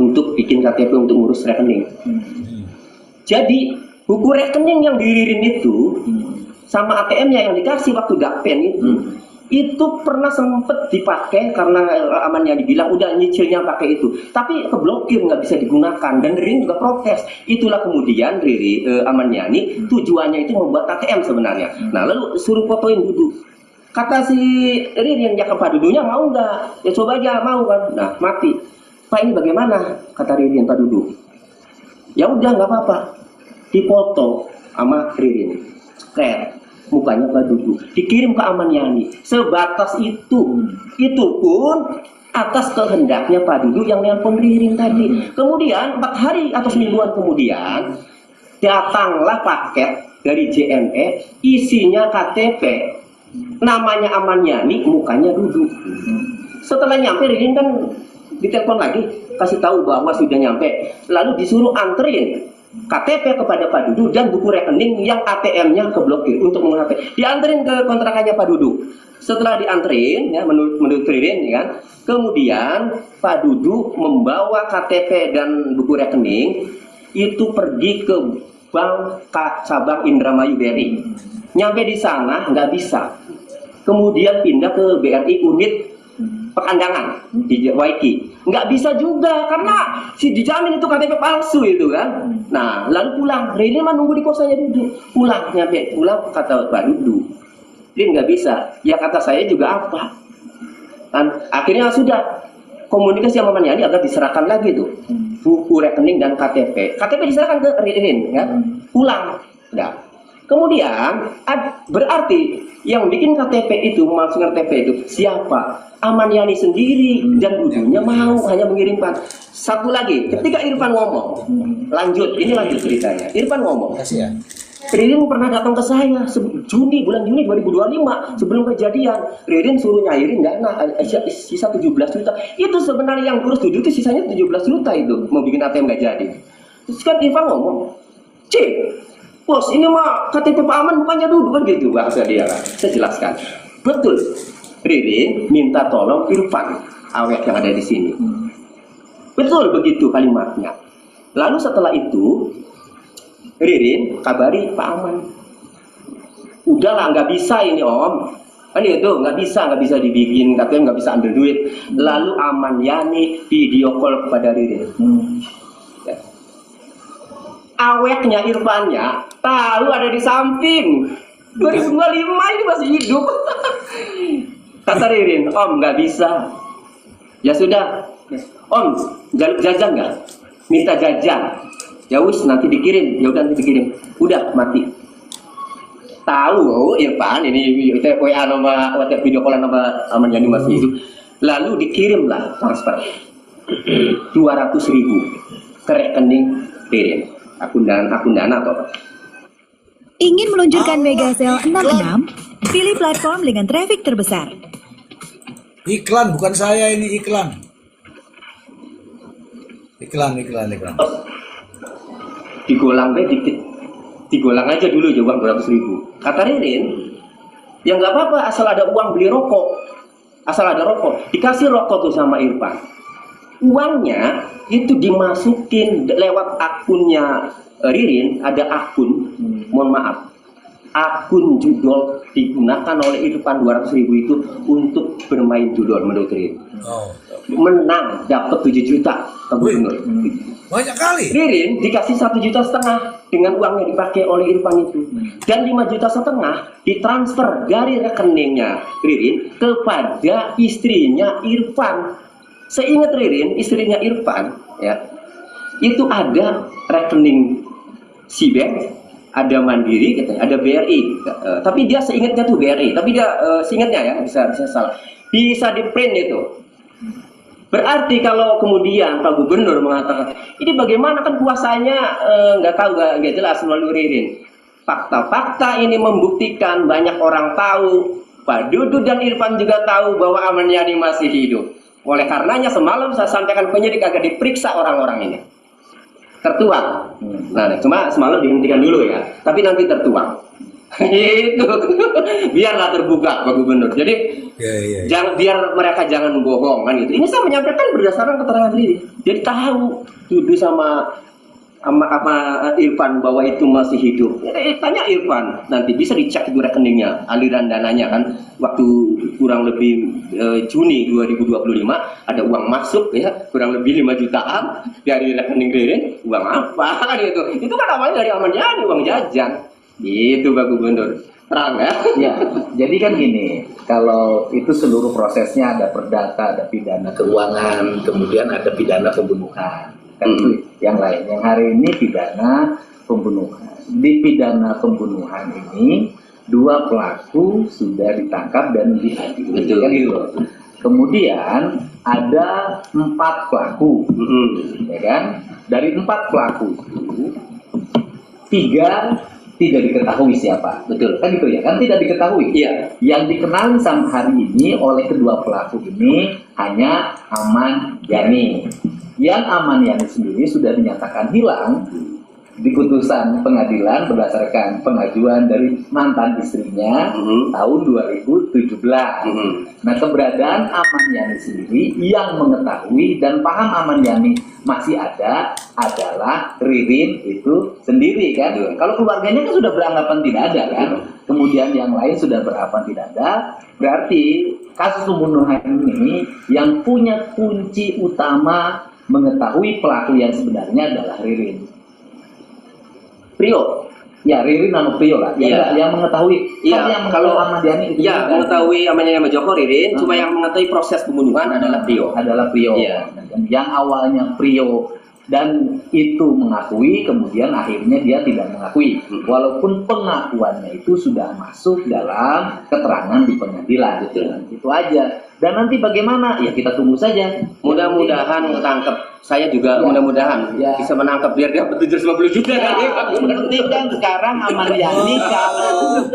untuk bikin KTP untuk ngurus rekening. Jadi buku rekening yang diririn itu sama ATM-nya yang dikasih waktu Dakpen itu pernah sempet dipakai karena Aman Yani dibilang udah nyicilnya pakai itu, tapi keblokir nggak bisa digunakan dan Ririn juga protes. Itulah kemudian Aman Yani tujuannya itu membuat ATM sebenarnya. Nah lalu suruh fotoin Dudu. Kata si Ririn, ya ke Pak Dudunya mau nggak? Ya coba aja, mau kan? Nah mati. Pak ini bagaimana? Kata Ririn Pak Dudu. Ya udah nggak apa-apa. Difoto sama Ririn. Kayak mukanya Pak Dudu. Dikirim ke Aman Yani. Sebatas itu. Itu pun atas kehendaknya Pak Dudu yang nelpon Ririn tadi. Kemudian 4 hari atau semingguan kemudian datanglah paket dari JNE isinya KTP. Namanya Aman Yani, mukanya Dudu. Setelah nyampe Ririn kan ditelepon lagi, kasih tahu bahwa sudah nyampe. Lalu disuruh anterin KTP kepada Pak Dudu dan buku rekening yang ATM-nya keblokir untuk mengapa? Dianterin ke kontrakannya Pak Dudu. Setelah dianterin, ya menurut Ririn, ya kan, kemudian Pak Dudu membawa KTP dan buku rekening itu pergi ke bank cabang Indramayu BRI. Nyampe di sana nggak bisa. Kemudian pindah ke BRI unit Pekandangan di Waiki. Nggak bisa juga karena si dijamin itu KTP palsu itu kan. Nah lalu pulang. Ririn mah nunggu di kosannya Dudu. Pulang, nyampe pulang kata Pak Dudu, Rin nggak bisa. Ya kata saya juga apa. Dan akhirnya sudah komunikasi sama Aman Yani agar diserahkan lagi tuh buku rekening dan KTP. KTP diserahkan ke Ririn, ya. Pulang. Nah, kemudian berarti yang bikin KTP itu, memasukkan KTP itu siapa? Aman Yani sendiri dan Dudunya mau hanya mengirimkan. Satu lagi, ketika Irfan ngomong, ini lanjut ceritanya. Irfan ngomong, Ririn pernah datang ke saya bulan Juni 2025 sebelum kejadian. Ririn suruh nyairin dana sisa 17 juta. Itu sebenarnya yang urus Dudu itu sisanya 17 juta itu mau bikin ATM nggak jadi. Terus kan Irfan ngomong, Cik, bos ini mah KTP Pak Aman bukannya Dudu kan gitu bahasa dia kan. Saya jelaskan. Betul. Ririn minta tolong Irfan awet yang ada di sini. Betul begitu kalimatnya. Lalu setelah itu Ririn kabari Pak Aman. Udahlah nggak bisa ini Om. Kan itu nggak bisa dibikin KTP, nggak bisa ambil duit. Lalu Aman Yani video call kepada Ririn. Ya. Awetnya Irfannya tahu ada di samping. 2025 ini masih hidup. Kata Ririn, Om nggak bisa. Ya sudah, Om jajan nggak? Minta jajan. Ya wis nanti dikirim. Ya udah nanti dikirim. Udah mati. Tahu Irfan ini WA nama WhatsApp video call nama Aman Yani masih hidup. Lalu dikirimlah transfer 200.000 ke rekening Ririn. Akun dana atau apa? Ingin meluncurkan Megacell 66? Pilih platform dengan traffic terbesar. Iklan, bukan saya ini iklan. Iklan. Digolang dikit. Digolang aja dulu aja uang 200.000. Kata Ririn, ya nggak apa-apa asal ada uang beli rokok. Asal ada rokok. Dikasih rokok tuh sama Irfan. Uangnya itu dimasukin lewat akunnya Ririn, ada akun, mohon maaf. akun judol digunakan oleh Irfan 200.000 itu untuk bermain judol menurut Ririn. Oh. Menang dapat 7 juta Pak Gubernur. Banyak kali. Ririn dikasih 1,5 juta dengan uang yang dipakai oleh Irfan itu, dan 5,5 juta ditransfer dari rekeningnya Ririn kepada istrinya Irfan. Seingat Ririn, istrinya Irfan ya, itu ada rekening Sibank, ada Mandiri, ada BRI, tapi dia seingatnya tuh BRI, tapi dia seingatnya ya, bisa salah, bisa di print itu. Berarti kalau kemudian Pak Gubernur mengatakan ini bagaimana, kan kuasanya nggak tahu, nggak jelas melalui Ririn. Fakta-fakta ini membuktikan banyak orang tahu, Pak Dudu dan Irfan juga tahu bahwa Ahmad Yani masih hidup. Oleh karenanya semalam saya sampaikan penyidik agar diperiksa orang-orang ini. Tertuang. Nah, cuma semalam dihentikan dulu ya, tapi nanti tertuang. Itu biarlah terbuka Pak Gubernur. Jadi jangan, biar mereka jangan bohong kan gitu. Ini saya menyampaikan berdasarkan keterangan Ririn. Jadi tahu Dudu sama Irfan bahwa itu masih hidup. Tanya Irfan, nanti bisa dicek itu rekeningnya, aliran dananya kan. Waktu kurang lebih Juni 2025 ada uang masuk ya, kurang lebih 5 jutaan dari rekening Ririn. Uang apa kan itu? Itu kan awalnya dari Ahmad Yani, uang jajan. Gitu Pak Gubernur. Terang ya? Ya, jadi kan gini, kalau itu seluruh prosesnya ada perdata, ada pidana keuangan, kemudian ada pidana pembunuhan. Kan itu yang lain. Yang hari ini pidana pembunuhan. Di pidana pembunuhan ini 2 pelaku sudah ditangkap dan diadili. Betul. Kan gitu. Kemudian ada 4 pelaku, ya kan? Dari 4 pelaku itu 3 tidak diketahui siapa. Betul. Kan gitu ya, kan tidak diketahui. Iya. Yang dikenali sampai hari ini oleh kedua pelaku ini hanya Ahmad Yani. Yang Ahmad Yani sendiri sudah dinyatakan hilang di putusan pengadilan berdasarkan pengajuan dari mantan istrinya tahun 2017. Nah, keberadaan Ahmad Yani sendiri yang mengetahui dan paham Ahmad Yani masih ada adalah Ririn itu sendiri kan. Kalau keluarganya kan sudah beranggapan tidak ada kan. Kemudian yang lain sudah beranggapan tidak ada. Berarti kasus pembunuhan ini yang punya kunci utama mengetahui pelaku yang sebenarnya adalah Ririn. Prio. Ya, Ririn nama Prio lah. Iya. Yang mengetahui. Iya, Yang kalau Ahmad Yani itu ya mengetahui Ahmad Yani sama Joko Ririn, cuma yang mengetahui proses pembunuhan adalah Prio. Adalah Prio. Iya. Yang awalnya Prio dan itu mengakui, kemudian akhirnya dia tidak mengakui, walaupun pengakuannya itu sudah masuk dalam keterangan di pengadilan. Itu aja. Dan nanti bagaimana? Ya kita tunggu saja. Mudah-mudahan menangkap, saya juga mudah-mudahan bisa menangkap biar dapat 750 juta. Yang penting kan sekarang Ahmad Yani kalau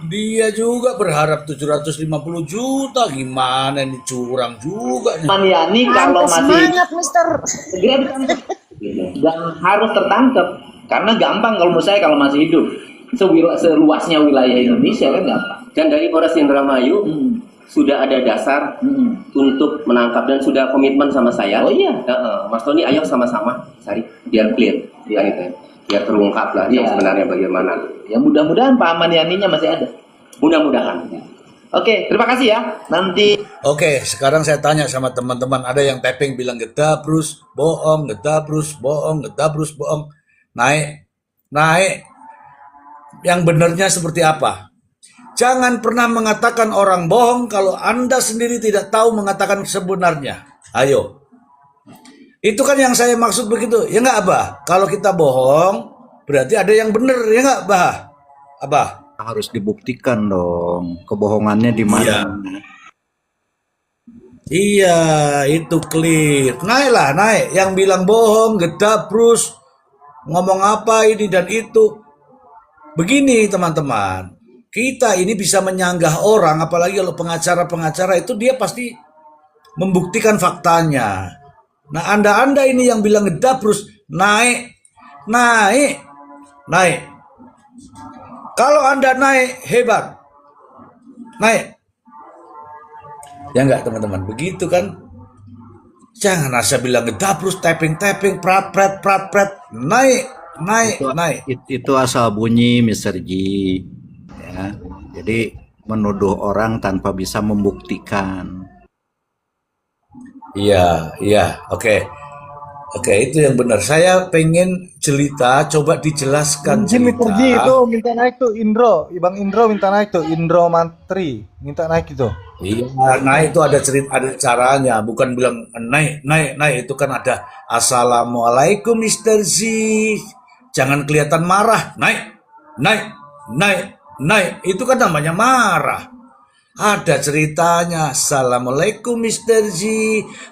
Dia juga berharap 750 juta, gimana nih, curang juga nih. Ahmad Yani kalau masih Semangat, Mister. segera ditangkap dan harus tertangkap, karena gampang kalau menurut saya kalau masih hidup. Seluasnya wilayah Indonesia kan gampang. Dan dari Polres Indramayu sudah ada dasar untuk menangkap dan sudah komitmen sama saya. Oh iya. Mas Tony, ayo sama-sama cari biar clear, Iya. gitu ya. Biar terungkap lah yang Iya. sebenarnya bagaimana. Ya mudah-mudahan Pak Ahmad Yani-nya masih ada. Mudah-mudahan. Oke, terima kasih ya. Nanti Oke, sekarang saya tanya sama teman-teman, ada yang tapping bilang Gedabrus, bohong, Gedabrus, bohong, Gedabrus, bohong. Naik. Yang benarnya seperti apa? Jangan pernah mengatakan orang bohong kalau Anda sendiri tidak tahu mengatakan sebenarnya. Ayo. Itu kan yang saya maksud begitu. Ya enggak, Abah? Kalau kita bohong, berarti ada yang benar, ya enggak, Abah? Abah? Harus dibuktikan dong kebohongannya di mana. Iya, itu clear. Naiklah, naik. Yang bilang bohong, Gedabrus, ngomong apa ini dan itu. Begini teman-teman, kita ini bisa menyanggah orang, apalagi kalau pengacara-pengacara itu dia pasti membuktikan faktanya. Nah, Anda ini yang bilang Gedabrus, naik. Kalau Anda naik, hebat. Naik. Ya enggak teman-teman, begitu kan? Jangan asal bilang Gedabrus, tapping, prat. Naik. Itu asal bunyi, Mr. G. ya. Jadi menuduh orang tanpa bisa membuktikan. Iya, iya, oke. Oke, itu yang benar. Saya pengen jelita, coba dijelaskan Mungkin Mr. G jelita. itu minta naik tuh Indro, Bang Indro minta naik tuh Indro Mantri, minta naik itu. Iya, naik itu ada cerita, ada caranya. Bukan bilang naik, naik, naik. Itu kan ada Assalamualaikum Mr. Z. Jangan kelihatan marah. Naik, naik, naik, naik. Itu kan namanya marah. Ada ceritanya. Assalamualaikum Mr. Z.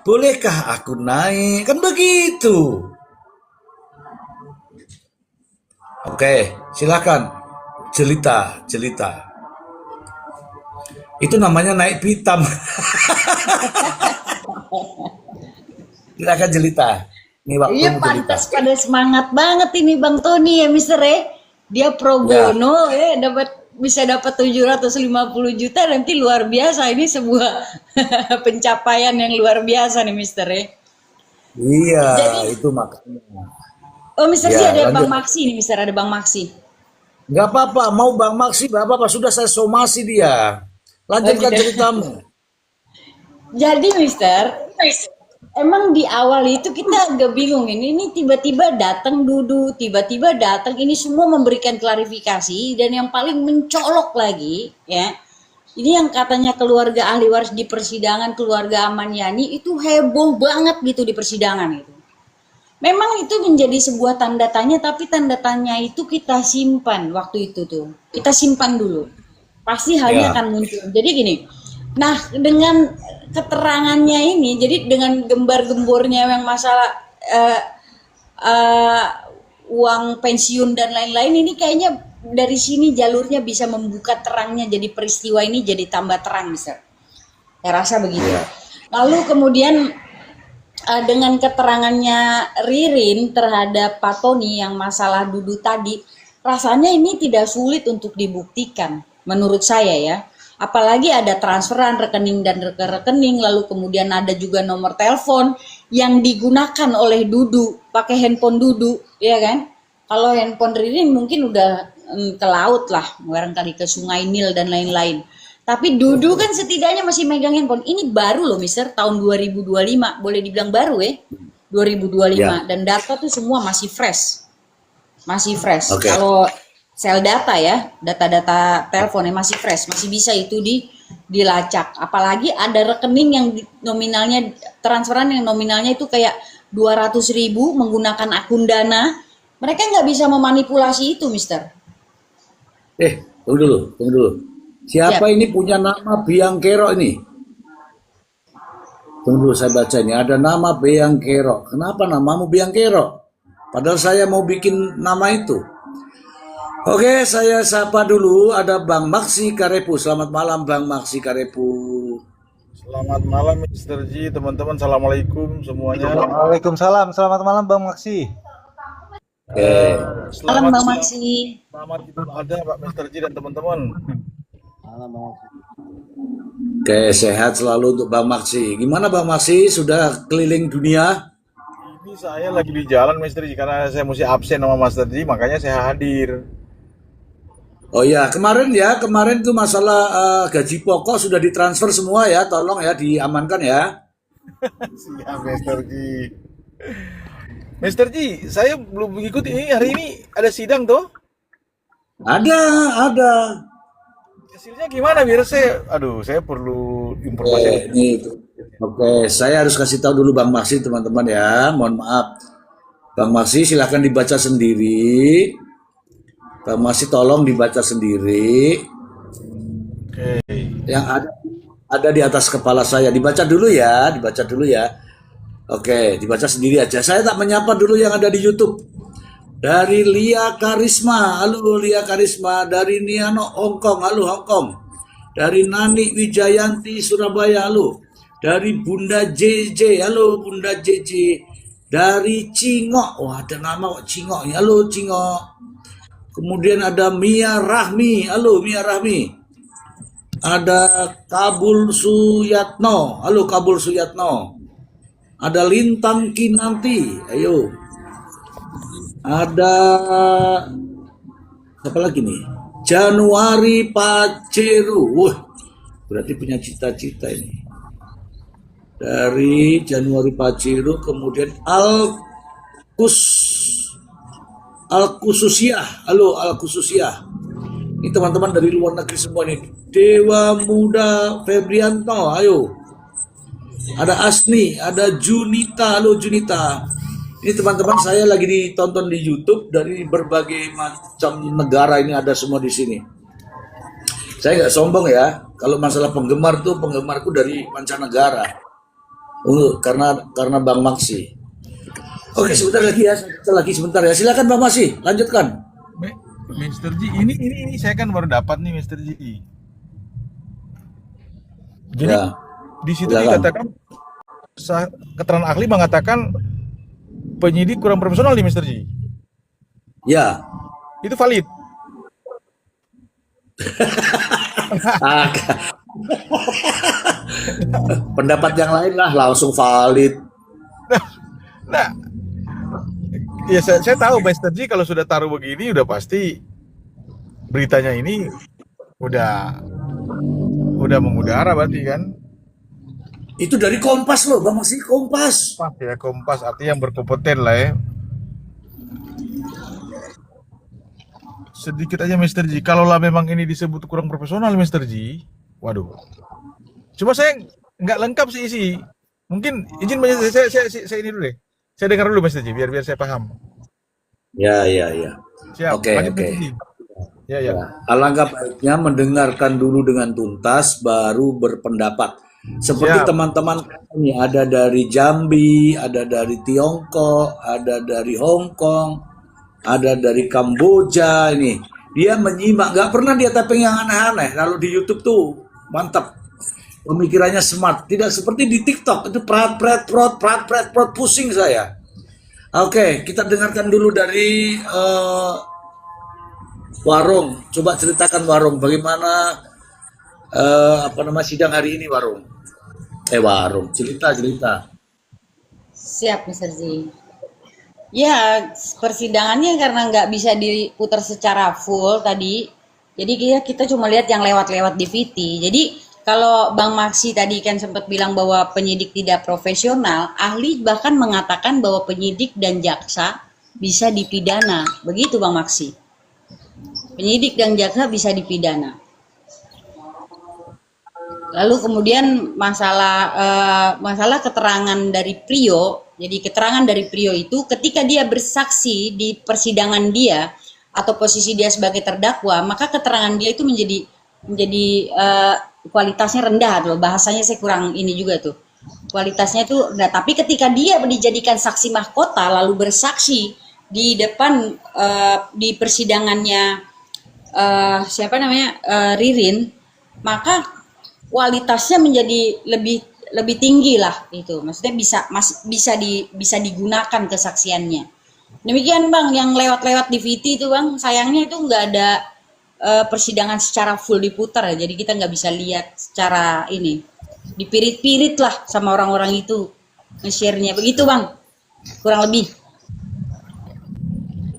Bolehkah aku naik? Kan begitu. Oke, silakan. Jelita, jelita. Itu namanya naik pitam. Silakan jelita. Ini Iya, waktumu jelita. pantas pada semangat banget ini Bang Tony ya Mister ya. Dia pro Ya. bono bisa dapat 750 juta, nanti luar biasa, ini sebuah pencapaian yang luar biasa nih Mister ya. Iya, Jadi, itu makanya. oh Mister Ji Ya, ada Bang lanjut. Maksi nih Mister, ada Bang Maksi. Nggak apa-apa, mau Bang Maksi, nggak apa-apa. Sudah saya somasi dia. Lanjutkan Oke. ceritamu. Jadi Mister, emang di awal itu kita agak bingung ini tiba-tiba datang Dudu, tiba-tiba datang, ini semua memberikan klarifikasi, dan yang paling mencolok lagi ya, ini yang katanya keluarga ahli waris di persidangan, keluarga Ahmad Yani itu heboh banget gitu di persidangan itu. Memang itu menjadi sebuah tanda tanya, tapi tanda tanya itu kita simpan waktu itu tuh. Kita simpan dulu. Pasti halnya Ya. akan muncul. Jadi gini, nah dengan keterangannya ini, jadi dengan gembar-gembornya yang masalah uang pensiun dan lain-lain, ini kayaknya dari sini jalurnya bisa membuka terangnya, jadi peristiwa ini jadi tambah terang, Mister. Saya rasa begitu. Ya. Lalu kemudian dengan keterangannya Ririn terhadap Pak Tony yang masalah Dudu tadi, rasanya ini tidak sulit untuk dibuktikan menurut saya ya. Apalagi ada transferan rekening dan rekening, lalu kemudian ada juga nomor telepon yang digunakan oleh Dudu, pakai handphone Dudu, ya kan? Kalau handphone Ririn mungkin udah ke laut lah, barangkali ke Sungai Nil dan lain-lain. Tapi Dudu kan setidaknya masih megang handphone. Ini baru loh Mister, tahun 2025. Boleh dibilang baru ya. 2025. Ya. Dan data tuh semua masih fresh. Masih fresh. Oke. Kalau sel data ya, data-data teleponnya masih fresh. Masih bisa itu dilacak. Apalagi ada rekening yang nominalnya, transferan yang nominalnya itu kayak 200.000 menggunakan akun Dana. Mereka nggak bisa memanipulasi itu Mister. Tunggu dulu. Siapa Siap. ini punya nama Biangkero ini? Tunggu dulu, saya baca ini. Ada nama Biangkero. Kenapa namamu Biangkero? Padahal saya mau bikin nama itu. Oke, saya sapa dulu. Ada Bang Maksi Karepu. Selamat malam Bang Maksi Karepu. Selamat malam Mr. G, teman-teman. Assalamualaikum semuanya. Waalaikumsalam, selamat malam Bang Maksi. Oke. Malam Bang siang, Maksi. selamat Idul Adha Pak Mr. G dan teman-teman. Oke, sehat selalu untuk Bang Maksi. Gimana Bang Maksi? Sudah keliling dunia? Ini saya lagi di jalan Mr. G karena saya mesti absen sama Master G, makanya saya hadir. Oh ya, kemarin itu masalah gaji pokok sudah ditransfer semua ya, tolong ya diamankan ya. Siap Mr. G. Mr. G, saya belum mengikuti ini, hari ini ada sidang toh? Ada. Hasilnya gimana biar saya perlu informasi. Oke, saya harus kasih tahu dulu Bang Maksi teman-teman ya, mohon maaf. Bang Maksi silahkan dibaca sendiri. Bang Maksi tolong dibaca sendiri. Oke. Yang ada di atas kepala saya, dibaca dulu ya. Oke, dibaca sendiri aja. Saya tak menyapa dulu yang ada di YouTube. Dari Lia Karisma, halo Lia Karisma. Dari Niano Hongkong, halo Hongkong. Dari Nani Wijayanti Surabaya, halo. Dari Bunda JJ, halo Bunda JJ. Dari Cingok, wah ada nama kok Cingok, halo Cingok. Kemudian ada Mia Rahmi, halo Mia Rahmi. Ada Kabul Suyatno, halo Kabul Suyatno. Ada Lintang Kinanti, ayo. Ada siapa lagi nih? Januari Paceru. Wah, berarti punya cita-cita ini. Dari Januari Paceru, kemudian Al-Khususiyah. Halo Al-Khususiyah. Ini teman-teman dari luar negeri semua nih. Dewa Muda Febrianto, ayo. Ada Asni, ada Junita. Halo Junita. Ini teman-teman saya lagi ditonton di YouTube dari berbagai macam negara, ini ada semua di sini. Saya nggak sombong ya. Kalau masalah penggemar tuh penggemarku dari mancanegara. Karena Bang Maksi. Oke, sebentar lagi sebentar ya. Silakan Bang Maksi, lanjutkan. Mr. G, ini saya kan baru dapat nih Mr. G. Jadi Ya, di situ silakan. dikatakan keterangan ahli mengatakan penyidik kurang profesional nih Mr. G. Ya. Itu valid. Ah, pendapat yang lain lah langsung valid. Nah, ya saya tahu Mr. G kalau sudah taruh begini udah pasti beritanya ini udah mengudara berarti kan. Itu dari Kompas loh, Bang Maksi, Kompas. Pas ya, Kompas artinya yang berkompeten lah ya. Sedikit aja Mr. G, kalau lah memang ini disebut kurang profesional Mr. G, waduh. Cuma saya nggak lengkap sih isi. Mungkin izin saya ini dulu deh. Saya dengar dulu Mr. G, biar saya paham. Ya. Siap. Oke. Lanjut, Mr. G. Ya. Alangkah baiknya mendengarkan dulu dengan tuntas baru berpendapat. Seperti Siap. teman-teman ini ada dari Jambi, ada dari Tiongkok, ada dari Hong Kong, ada dari Kamboja ini. Dia menyimak, nggak pernah dia tapping yang aneh-aneh. Kalau di YouTube tuh mantap. Pemikirannya smart, tidak seperti di TikTok itu prat pusing saya. Oke, kita dengarkan dulu dari Warung. Coba ceritakan Warung, bagaimana sidang hari ini Warung? Warung, cerita. Siap, Mr. Z. Ya, persidangannya karena nggak bisa diputar secara full tadi, jadi kita cuma lihat yang lewat-lewat di VT. Jadi kalau Bang Maksi tadi kan sempat bilang bahwa penyidik tidak profesional, ahli bahkan mengatakan bahwa penyidik dan jaksa bisa dipidana. Begitu Bang Maksi. Penyidik dan jaksa bisa dipidana. Lalu kemudian masalah keterangan dari Prio. Jadi keterangan dari Prio itu ketika dia bersaksi di persidangan dia atau posisi dia sebagai terdakwa, maka keterangan dia itu menjadi kualitasnya rendah tuh. Bahasanya saya kurang ini juga tuh. Kualitasnya itu rendah. Tapi ketika dia dijadikan saksi mahkota lalu bersaksi di depan di persidangannya Ririn, maka kualitasnya menjadi lebih tinggi lah itu. Maksudnya bisa digunakan kesaksiannya. Demikian Bang, yang lewat-lewat di VT itu Bang, sayangnya itu nggak ada persidangan secara full diputar ya. Jadi kita nggak bisa lihat secara ini. Dipirit-pirit lah sama orang-orang itu nge-share-nya. Begitu Bang, kurang lebih.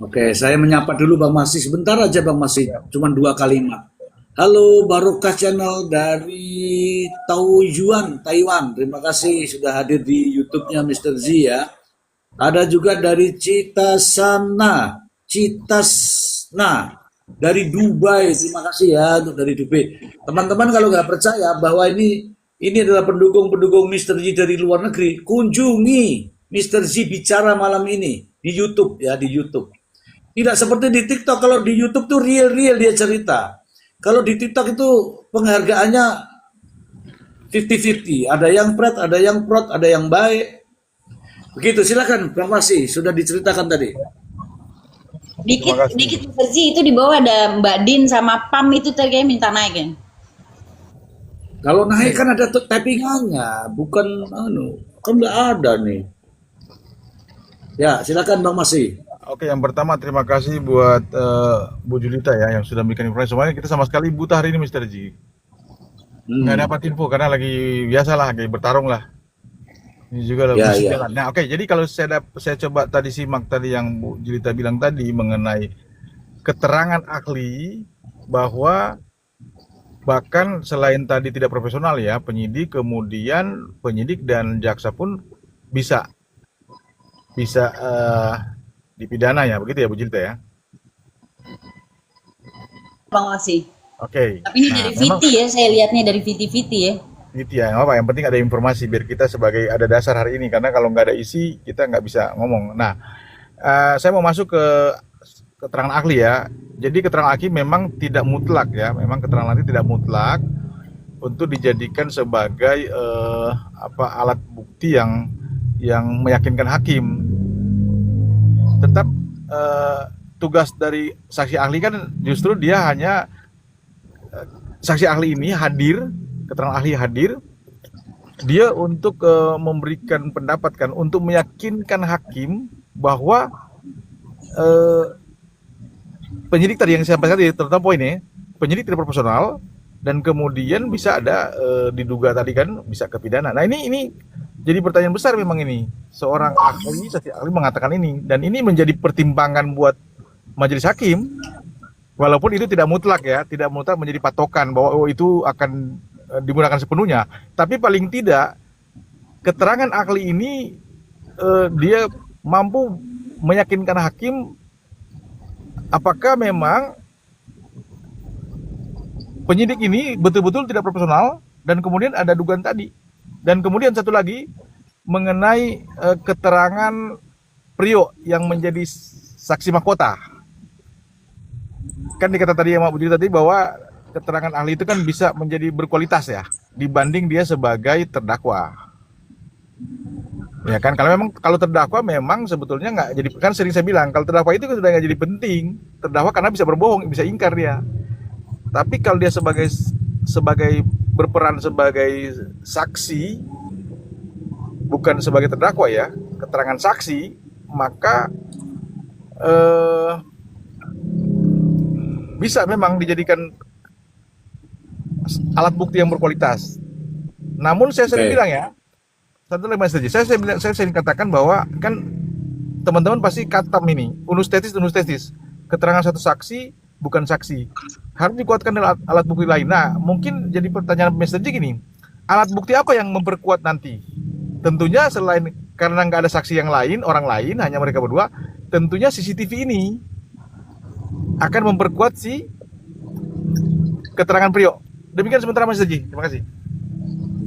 Oke, saya menyapa dulu Bang Masih. Sebentar aja Bang Masih, cuma 2 kalimat. Halo Barokah Channel dari Taoyuan, Taiwan. Terima kasih sudah hadir di YouTube-nya Mr. Z ya. Ada juga dari Citasna dari Dubai. Terima kasih ya untuk dari Dubai. Teman-teman kalau nggak percaya bahwa ini adalah pendukung Mr. Z dari luar negeri, kunjungi Mr. Z bicara malam ini di YouTube ya, di YouTube. Tidak seperti di TikTok. Kalau di YouTube tuh real dia cerita. Kalau di TikTok itu penghargaannya 50-50. Ada yang pret, ada yang prot, ada yang baik. Begitu, silakan Bang Masih, sudah diceritakan tadi. Dikit versi itu di bawah ada Mbak Din sama Pam itu tadi minta naik ya. Kalau naik kan ada tappingannya, bukan kan nggak ada nih. Ya, silakan Bang Masih. Oke, yang pertama terima kasih buat Bu Julita ya yang sudah memberikan informasi. Soalnya kita sama sekali buta hari ini Mr. G. Nggak dapat info karena lagi biasalah, lagi bertarung lah. Ini juga lebih jalan. Nah, oke, jadi kalau saya coba tadi simak tadi yang Bu Julita bilang tadi mengenai keterangan ahli bahwa bahkan selain tadi tidak profesional ya, penyidik, kemudian penyidik dan jaksa pun bisa bisa dipidana ya, begitu ya Bu Julita ya? Bang Wasi. Oke. Tapi ini Nah, dari memang VT ya, saya lihatnya dari VT ya. itu ya, nggak apa, yang penting ada informasi biar kita sebagai ada dasar hari ini, karena kalau nggak ada isi kita nggak bisa ngomong. Nah, saya mau masuk ke keterangan ahli ya. Jadi keterangan ahli memang tidak mutlak ya, memang keterangan ahli tidak mutlak untuk dijadikan sebagai alat bukti yang meyakinkan hakim. Tetap tugas dari saksi ahli kan justru dia hanya saksi ahli ini hadir, keterangan ahli hadir, dia untuk memberikan pendapat kan, untuk meyakinkan hakim bahwa penyidik tadi yang saya sampaikan tadi, terutama poinnya, penyidik tidak proporsional dan kemudian bisa ada diduga tadi kan bisa ke pidana. Nah ini jadi pertanyaan besar memang ini. Seorang ahli, saksi ahli mengatakan ini, dan ini menjadi pertimbangan buat majelis hakim, walaupun itu tidak mutlak ya, tidak mutlak menjadi patokan bahwa itu akan digunakan sepenuhnya. Tapi paling tidak keterangan ahli ini dia mampu meyakinkan hakim apakah memang penyidik ini betul-betul tidak profesional, dan kemudian ada dugaan tadi. Dan kemudian satu lagi mengenai keterangan Prio yang menjadi saksi mahkota. Kan dikata tadi sama Bu Juli tadi bahwa keterangan ahli itu kan bisa menjadi berkualitas ya dibanding dia sebagai terdakwa. Ya kan, kalau terdakwa memang sebetulnya nggak jadi, kan sering saya bilang kalau terdakwa itu sudah nggak jadi penting. Terdakwa karena bisa berbohong, bisa ingkar dia. Tapi kalau dia sebagai berperan sebagai saksi, bukan sebagai terdakwa ya, keterangan saksi, maka bisa memang dijadikan alat bukti yang berkualitas. Namun saya sering bilang ya, satu lagi Mas Haji, saya sering katakan bahwa kan teman-teman pasti katam ini, unus tesis, keterangan satu saksi bukan saksi, harus dikuatkan dengan alat bukti lain. Nah, mungkin jadi pertanyaan Mas Haji gini, alat bukti apa yang memperkuat nanti? Tentunya selain karena nggak ada saksi yang lain, orang lain, hanya mereka berdua, tentunya CCTV ini akan memperkuat si keterangan Prio. Demikian sementara Mas Haji. Terima kasih.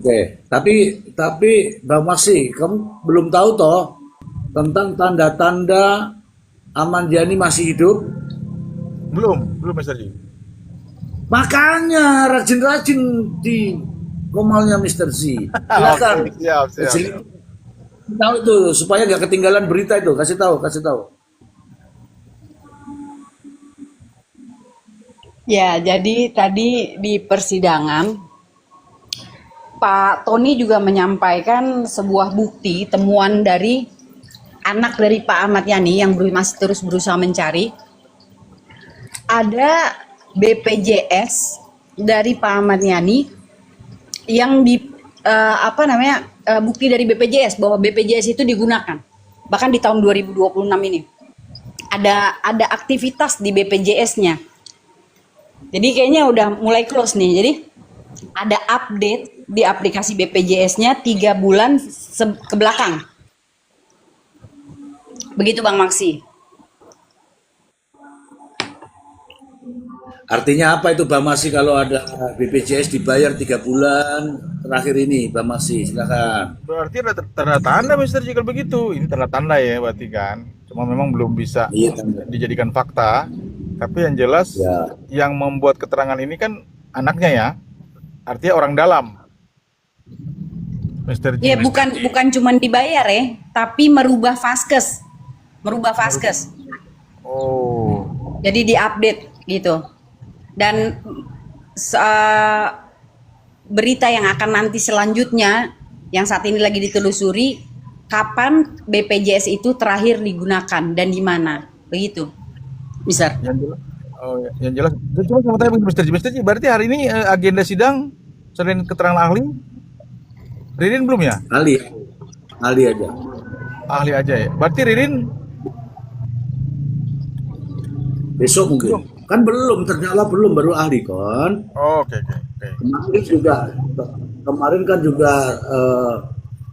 Oke, tapi Bang Maksi, kamu belum tahu toh tentang tanda-tanda Ahmad Yani masih hidup? Belum Mas Haji. Makanya rajin-rajin di komalnya Mr. Z. Silakan. Siap. Tahu tuh supaya nggak ketinggalan berita itu. Kasih tahu. Ya, jadi tadi di persidangan Pak Tony juga menyampaikan sebuah bukti temuan dari anak dari Pak Ahmad Yani yang masih terus berusaha mencari. Ada BPJS dari Pak Ahmad Yani yang bukti dari BPJS bahwa BPJS itu digunakan. Bahkan di tahun 2026 ini ada aktivitas di BPJS-nya. Jadi kayaknya udah mulai close nih. Jadi ada update di aplikasi BPJS-nya 3 bulan ke belakang. Begitu Bang Maksi. Artinya apa itu Bang Maksi kalau ada BPJS dibayar 3 bulan terakhir ini, Bang Maksi? Silakan. Berarti ada tanda-tanda Mister jika begitu. Ini tanda-tanda ya berarti kan. Cuma memang belum bisa dijadikan fakta. Tapi yang jelas yang membuat keterangan ini kan anaknya ya. Artinya orang dalam. Mister Ya, bukan cuma dibayar ya, tapi merubah vaskes. Oh. Jadi diupdate gitu. Dan berita yang akan nanti selanjutnya yang saat ini lagi ditelusuri, kapan BPJS itu terakhir digunakan dan di mana, begitu, Mister. Yang jelas. Cuma sama tanya Mister Ji, berarti hari ini agenda sidang selain keterangan ahli, Ririn belum ya? Ahli aja. Ahli aja ya. Berarti Ririn Besok mungkin. Kan belum, terdakwa belum, baru ahli kan. Oh, oke, oke, oke. Kemarin kan juga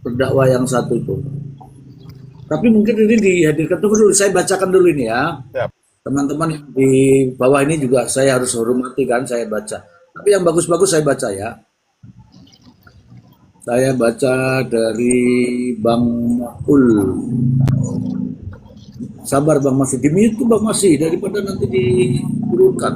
terdakwa yang satu itu. Tapi mungkin ini dihadirkan dulu, saya bacakan dulu ini ya. Siap. Teman-teman yang di bawah ini juga saya harus hormati kan, saya baca. Tapi yang bagus-bagus saya baca ya. Saya baca dari Bang Maul. Sabar Bang Masih, di-mute Bang Masih daripada nanti diturunkan.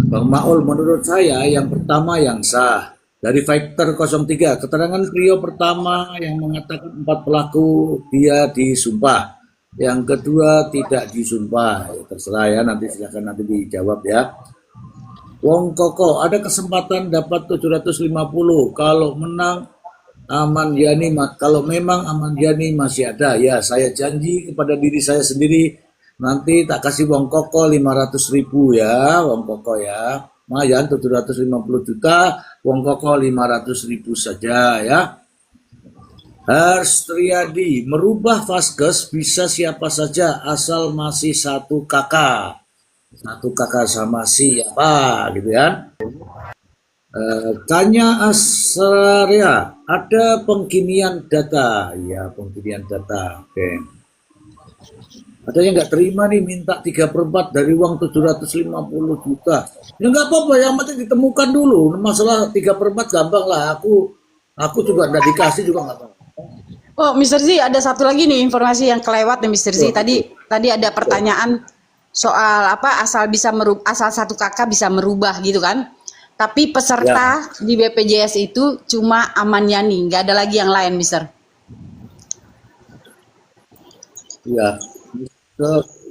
Bang Maul, menurut saya yang pertama yang sah. Dari Factor 03, keterangan trio pertama yang mengatakan 4 pelaku dia disumpah. Yang kedua tidak disumpah. Ya, terserah ya, nanti silakan nanti dijawab ya. Wong Koko, ada kesempatan dapat 750. Kalau menang Aman Yani, kalau memang Aman Yani masih ada, ya saya janji kepada diri saya sendiri nanti tak kasih Wong Koko 500.000 ya, Wong Koko ya. Lumayan 750 juta, Wong Koko 500.000 saja ya. Hars Triadi, merubah Vaskes bisa siapa saja asal masih satu kakak. Satu kakak sama siapa gitu ya. Tanya Asria, ada pengkinian data. Ya, pengkinian data. Oke. Ada yang nggak terima nih, minta 3/4 dari uang 750 juta. Ya nggak apa-apa, yang penting ditemukan dulu. Masalah 3/4 gampang lah. Aku juga nggak dikasih juga nggak apa-apa. Oh, Mr. Z, ada satu lagi nih informasi yang kelewat nih Mr. Z. Tadi ada pertanyaan soal apa asal satu kakak bisa merubah gitu kan. Tapi peserta di BPJS itu cuma Aman Yani, nggak ada lagi yang lain, Mister. Ya,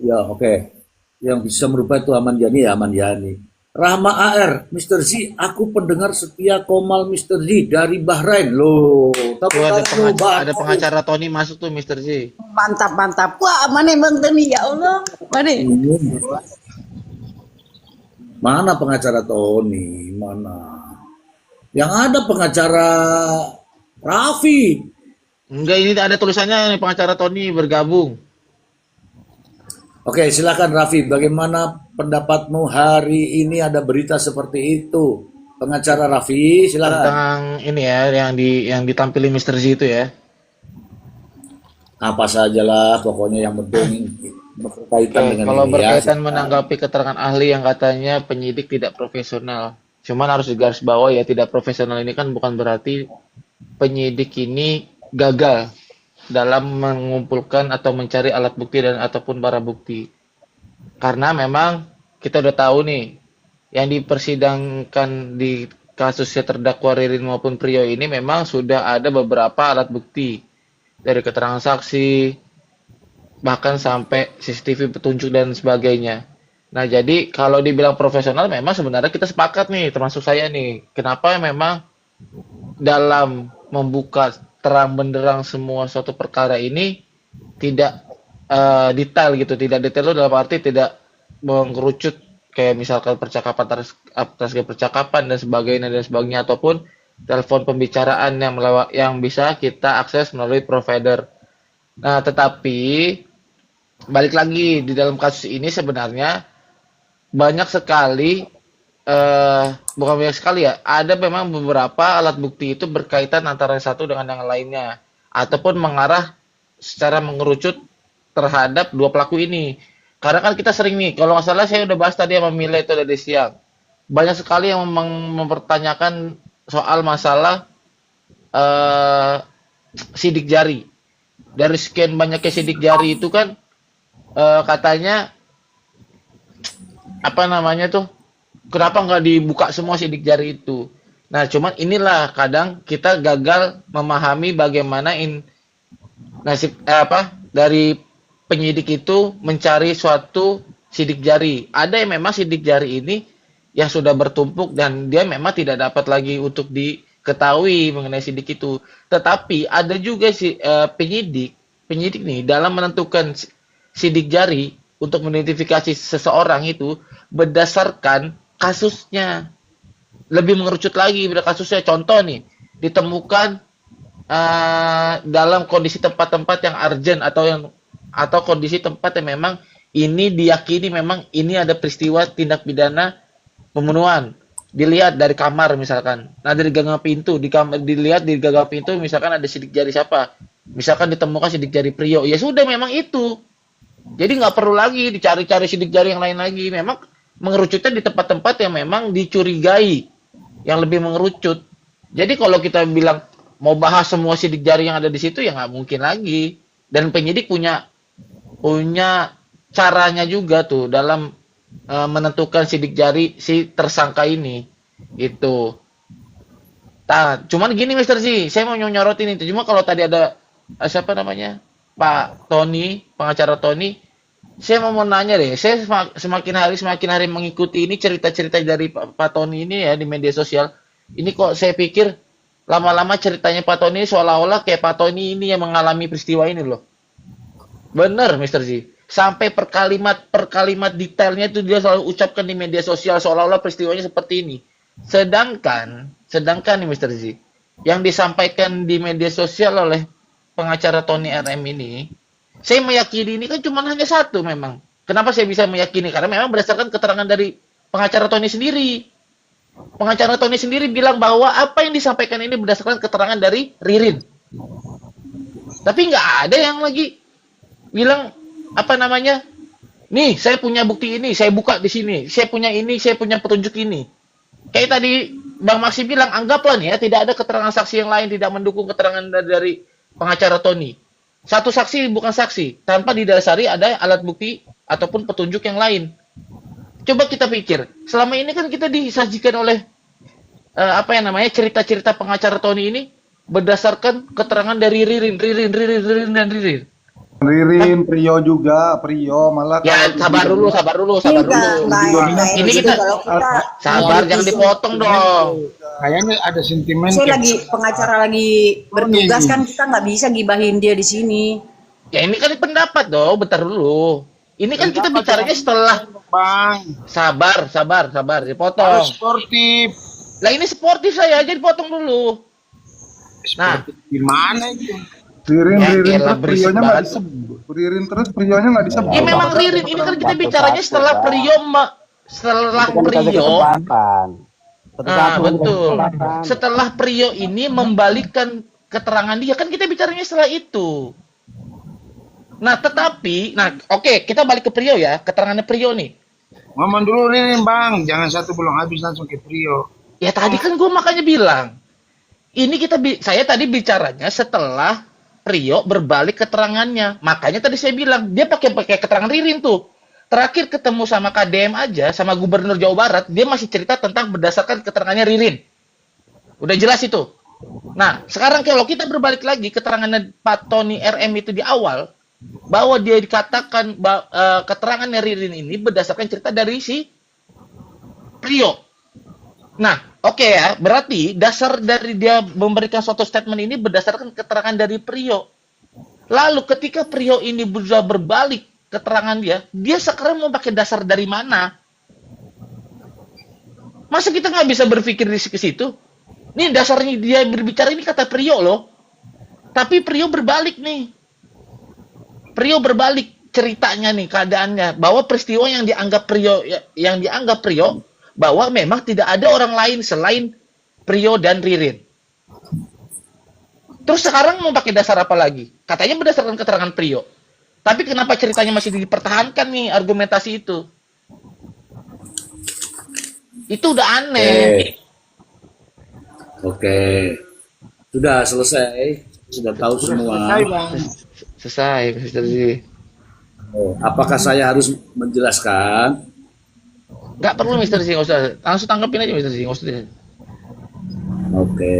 ya oke. Yang bisa merubah itu Aman Yani ya Aman Yani. Rahma AR, Mr. Z, aku pendengar setia Komal Mr. Z dari Bahrain. Loh, Tuh ada pengacara Tony masuk tuh Mr. Z. Mantap, mantap. Wah, mana Bang Tony, ya Allah. Mana? Mana pengacara Tony? Mana? Yang ada pengacara Raffi. Enggak, ini ada tulisannya pengacara Tony bergabung. Oke, silakan Raffi. Bagaimana pendapatmu hari ini ada berita seperti itu? Pengacara Raffi, silakan. Tentang ini ya, yang ditampilin Mr. Z itu ya. Apa sajalah, pokoknya yang penting berkaitan dengan kalau ini berkaitan ya. menanggapi keterangan ahli yang katanya penyidik tidak profesional. Cuman harus digarisbawahi ya, tidak profesional ini kan bukan berarti penyidik ini gagal dalam mengumpulkan atau mencari alat bukti dan ataupun barang bukti. Karena memang kita udah tahu nih, yang dipersidangkan di kasusnya terdakwa Ririn maupun Priyo ini memang sudah ada beberapa alat bukti. Dari keterangan saksi, bahkan sampai CCTV petunjuk dan sebagainya. Nah, jadi kalau dibilang profesional memang sebenarnya kita sepakat nih, termasuk saya nih. Kenapa memang dalam membuka terang benderang semua suatu perkara ini tidak detail gitu, tidak detail dalam arti tidak mengerucut kayak misalkan percakapan atas percakapan dan sebagainya ataupun telepon pembicaraan yang bisa kita akses melalui provider. Nah, tetapi balik lagi di dalam kasus ini sebenarnya banyak sekali bukan banyak sekali ya, ada memang beberapa alat bukti itu berkaitan antara satu dengan yang lainnya ataupun mengarah secara mengerucut terhadap dua pelaku ini. Karena kan kita sering nih, kalau nggak salah saya udah bahas tadi sama Mila itu dari siang, banyak sekali yang mempertanyakan soal masalah sidik jari. Dari sekian banyaknya sidik jari itu kan katanya apa namanya tuh, kenapa nggak dibuka semua sidik jari itu? Nah, cuman inilah kadang kita gagal memahami bagaimana dari penyidik itu mencari suatu sidik jari. Ada yang memang sidik jari ini yang sudah bertumpuk dan dia memang tidak dapat lagi untuk diketahui mengenai sidik itu. Tetapi ada juga penyidik nih dalam menentukan sidik jari untuk mengidentifikasi seseorang itu berdasarkan kasusnya. Lebih mengerucut lagi pada kasusnya. Contoh nih, ditemukan dalam kondisi tempat-tempat yang urgent atau kondisi tempat yang memang ini diyakini memang ini ada peristiwa tindak pidana pembunuhan. Dilihat dari kamar misalkan. Nah, dari gagang pintu, di kamar dilihat di gagang pintu misalkan ada sidik jari siapa. Misalkan ditemukan sidik jari Prio. Ya sudah memang itu. Jadi nggak perlu lagi dicari-cari sidik jari yang lain lagi. Memang mengerucutnya di tempat-tempat yang memang dicurigai, yang lebih mengerucut. Jadi kalau kita bilang mau bahas semua sidik jari yang ada di situ ya nggak mungkin lagi. Dan penyidik punya caranya juga tuh dalam menentukan sidik jari si tersangka ini. Itu. Nah, cuman gini Mister Z, saya mau nyorotin itu. Cuma kalau tadi ada siapa namanya? Pak Tony, pengacara Tony, saya mau nanya deh. Saya semakin hari mengikuti ini cerita-cerita dari Pak Tony ini ya di media sosial. Ini kok saya pikir lama-lama ceritanya Pak Tony seolah-olah kayak Pak Tony ini yang mengalami peristiwa ini loh. Bener Mister Z. Sampai per kalimat detailnya itu dia selalu ucapkan di media sosial seolah-olah peristiwanya seperti ini. Sedangkan nih Mr. Z, yang disampaikan di media sosial oleh pengacara Tony RM ini, saya meyakini ini kan cuma hanya satu memang. Kenapa saya bisa meyakini? Karena memang berdasarkan keterangan dari pengacara Tony sendiri. Pengacara Tony sendiri bilang bahwa apa yang disampaikan ini berdasarkan keterangan dari Ririn. Tapi nggak ada yang lagi bilang apa namanya? Nih, saya punya bukti ini, saya buka di sini. Saya punya ini, saya punya petunjuk ini. Kayak tadi Bang Maksi bilang, anggaplah nih ya, tidak ada keterangan saksi yang lain tidak mendukung keterangan dari pengacara Tony. Satu saksi bukan saksi, tanpa didasari ada alat bukti ataupun petunjuk yang lain. Coba kita pikir, selama ini kan kita disajikan oleh cerita-cerita pengacara Tony ini berdasarkan keterangan dari Ririn. Ririn, Prio juga, Prio malah. Ya, sabar dulu. Ini kita sabar, jangan dipotong dong. Kayaknya ada sentimen. Saya pengacara lagi bertugas kan, kita nggak bisa gibahin dia di sini. Ya ini kan pendapat dong, bentar dulu. Ini kan kita bicaranya setelah. Bang. Sabar, dipotong. Harus sportif. Lah ini sportif saya, jadi potong dulu. Sportif gimana itu? Ririn terus Prionya nggak disebut. Ririn terus Prionya nggak disebut. Ya memang Ririn ini kan kita bicaranya setelah Prio. Betul. Setelah Prio ini membalikkan keterangan dia, kan kita bicaranya setelah itu. Nah, oke, kita balik ke Prio ya, keterangannya Prio nih. Ngomong dulu Ririn Bang, jangan satu belum habis langsung ke Prio. Ya tadi kan gue makanya bilang, ini saya tadi bicaranya setelah Prio berbalik keterangannya. Makanya tadi saya bilang, dia pakai keterangan Ririn tuh. Terakhir ketemu sama KDM aja, sama Gubernur Jawa Barat, dia masih cerita tentang berdasarkan keterangannya Ririn. Udah jelas itu. Nah, sekarang kalau kita berbalik lagi, keterangannya Pak Tony RM itu di awal, bahwa dia dikatakan keterangannya Ririn ini berdasarkan cerita dari si Prio. Nah, oke ya, berarti dasar dari dia memberikan suatu statement ini berdasarkan keterangan dari Prio. Lalu ketika Prio ini sudah berbalik keterangan dia sekarang mau pakai dasar dari mana? Masa kita nggak bisa berpikir di situ? Nih dasarnya dia berbicara ini kata Prio loh. Tapi Prio berbalik nih. Prio berbalik ceritanya nih, keadaannya. Bahwa peristiwa yang dianggap Prio bahwa memang tidak ada orang lain selain Prio dan Ririn. Terus sekarang mau pakai dasar apa lagi? Katanya berdasarkan keterangan Prio. Tapi kenapa ceritanya masih dipertahankan nih argumentasi itu? Itu udah aneh. Oke. Sudah selesai. Sudah tahu semua. Selesai, Mr. Z. Apakah saya harus menjelaskan? Nggak perlu Mr. Z, nggak usah. Langsung tanggapin aja Mr. Z, nggak usah. Oke.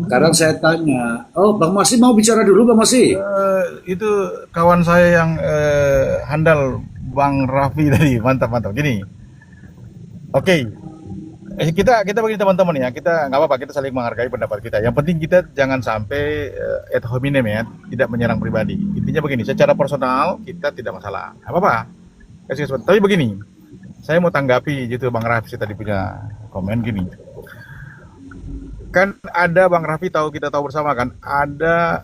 Sekarang saya tanya. Oh, Bang Masih mau bicara dulu, Bang Masih. Itu kawan saya yang handal, Bang Raffi tadi. Mantap. Gini. Oke. Kita begini teman-teman ya. Kita nggak apa-apa, kita saling menghargai pendapat kita. Yang penting kita jangan sampai ad hominem ya, tidak menyerang pribadi. Intinya begini, secara personal kita tidak masalah. Apa-apa. Tapi begini. Saya mau tanggapi gitu Bang Raffi tadi punya komen gini. Kan ada Bang Raffi kita tahu bersama kan, ada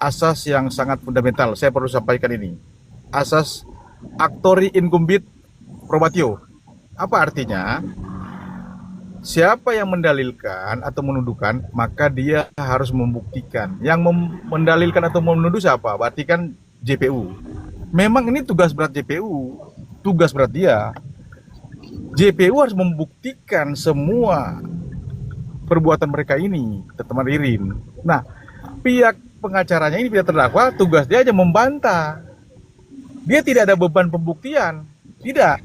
asas yang sangat fundamental. Saya perlu sampaikan ini. Asas actori incumbit probatio. Apa artinya? Siapa yang mendalilkan atau menuduhkan, maka dia harus membuktikan. Yang mendalilkan atau menuduh siapa? Berarti kan JPU. Memang ini tugas berat JPU, tugas berat dia. JPU harus membuktikan semua perbuatan mereka ini, teman Ririn. Nah, pihak pengacaranya ini, pihak terdakwa, tugas dia aja membantah. Dia tidak ada beban pembuktian. Tidak.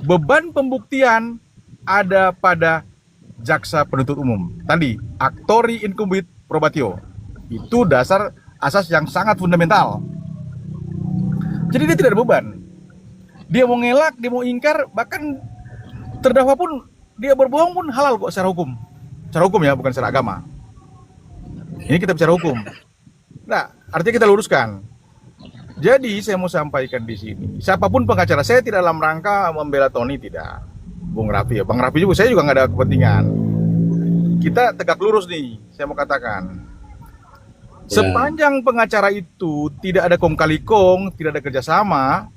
Beban pembuktian ada pada jaksa penuntut umum. Tadi, actori incumbit probatio. Itu dasar asas yang sangat fundamental. Jadi dia tidak ada beban. Dia mau ngelak, dia mau ingkar, bahkan terdakwa pun dia berbohong pun halal kok secara hukum. Secara hukum ya, bukan secara agama. Ini kita bicara hukum. Nah, artinya kita luruskan. Jadi saya mau sampaikan di sini, siapapun pengacara, saya tidak dalam rangka membela Tony, tidak. Bung Raffi ya, Bang Raffi juga, saya juga nggak ada kepentingan. Kita tegak lurus nih, saya mau katakan. Sepanjang pengacara itu tidak ada kong kali kong, tidak ada kerjasama,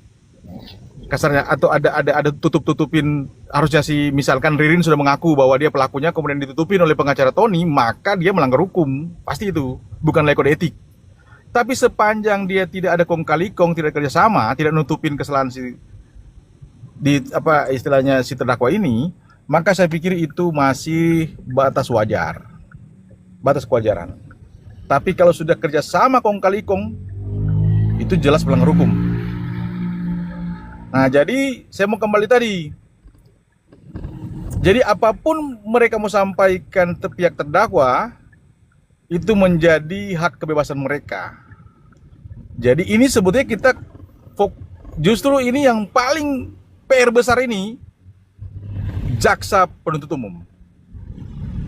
kasarnya, atau ada tutup-tutupin, harusnya si misalkan Ririn sudah mengaku bahwa dia pelakunya, kemudian ditutupin oleh pengacara Tony, maka dia melanggar hukum, pasti itu, bukan nilai kode etik. Tapi sepanjang dia tidak ada kong kali kong, tidak kerjasama, tidak nutupin kesalahan istilahnya si terdakwa ini, maka saya pikir itu masih batas wajar, batas kewajaran. Tapi kalau sudah kerjasama kong kali kong, itu jelas melanggar hukum. Nah, jadi saya mau kembali tadi. Jadi apapun mereka mau sampaikan ke pihak terdakwa, itu menjadi hak kebebasan mereka. Jadi ini sebetulnya kita justru ini yang paling PR besar ini jaksa penuntut umum.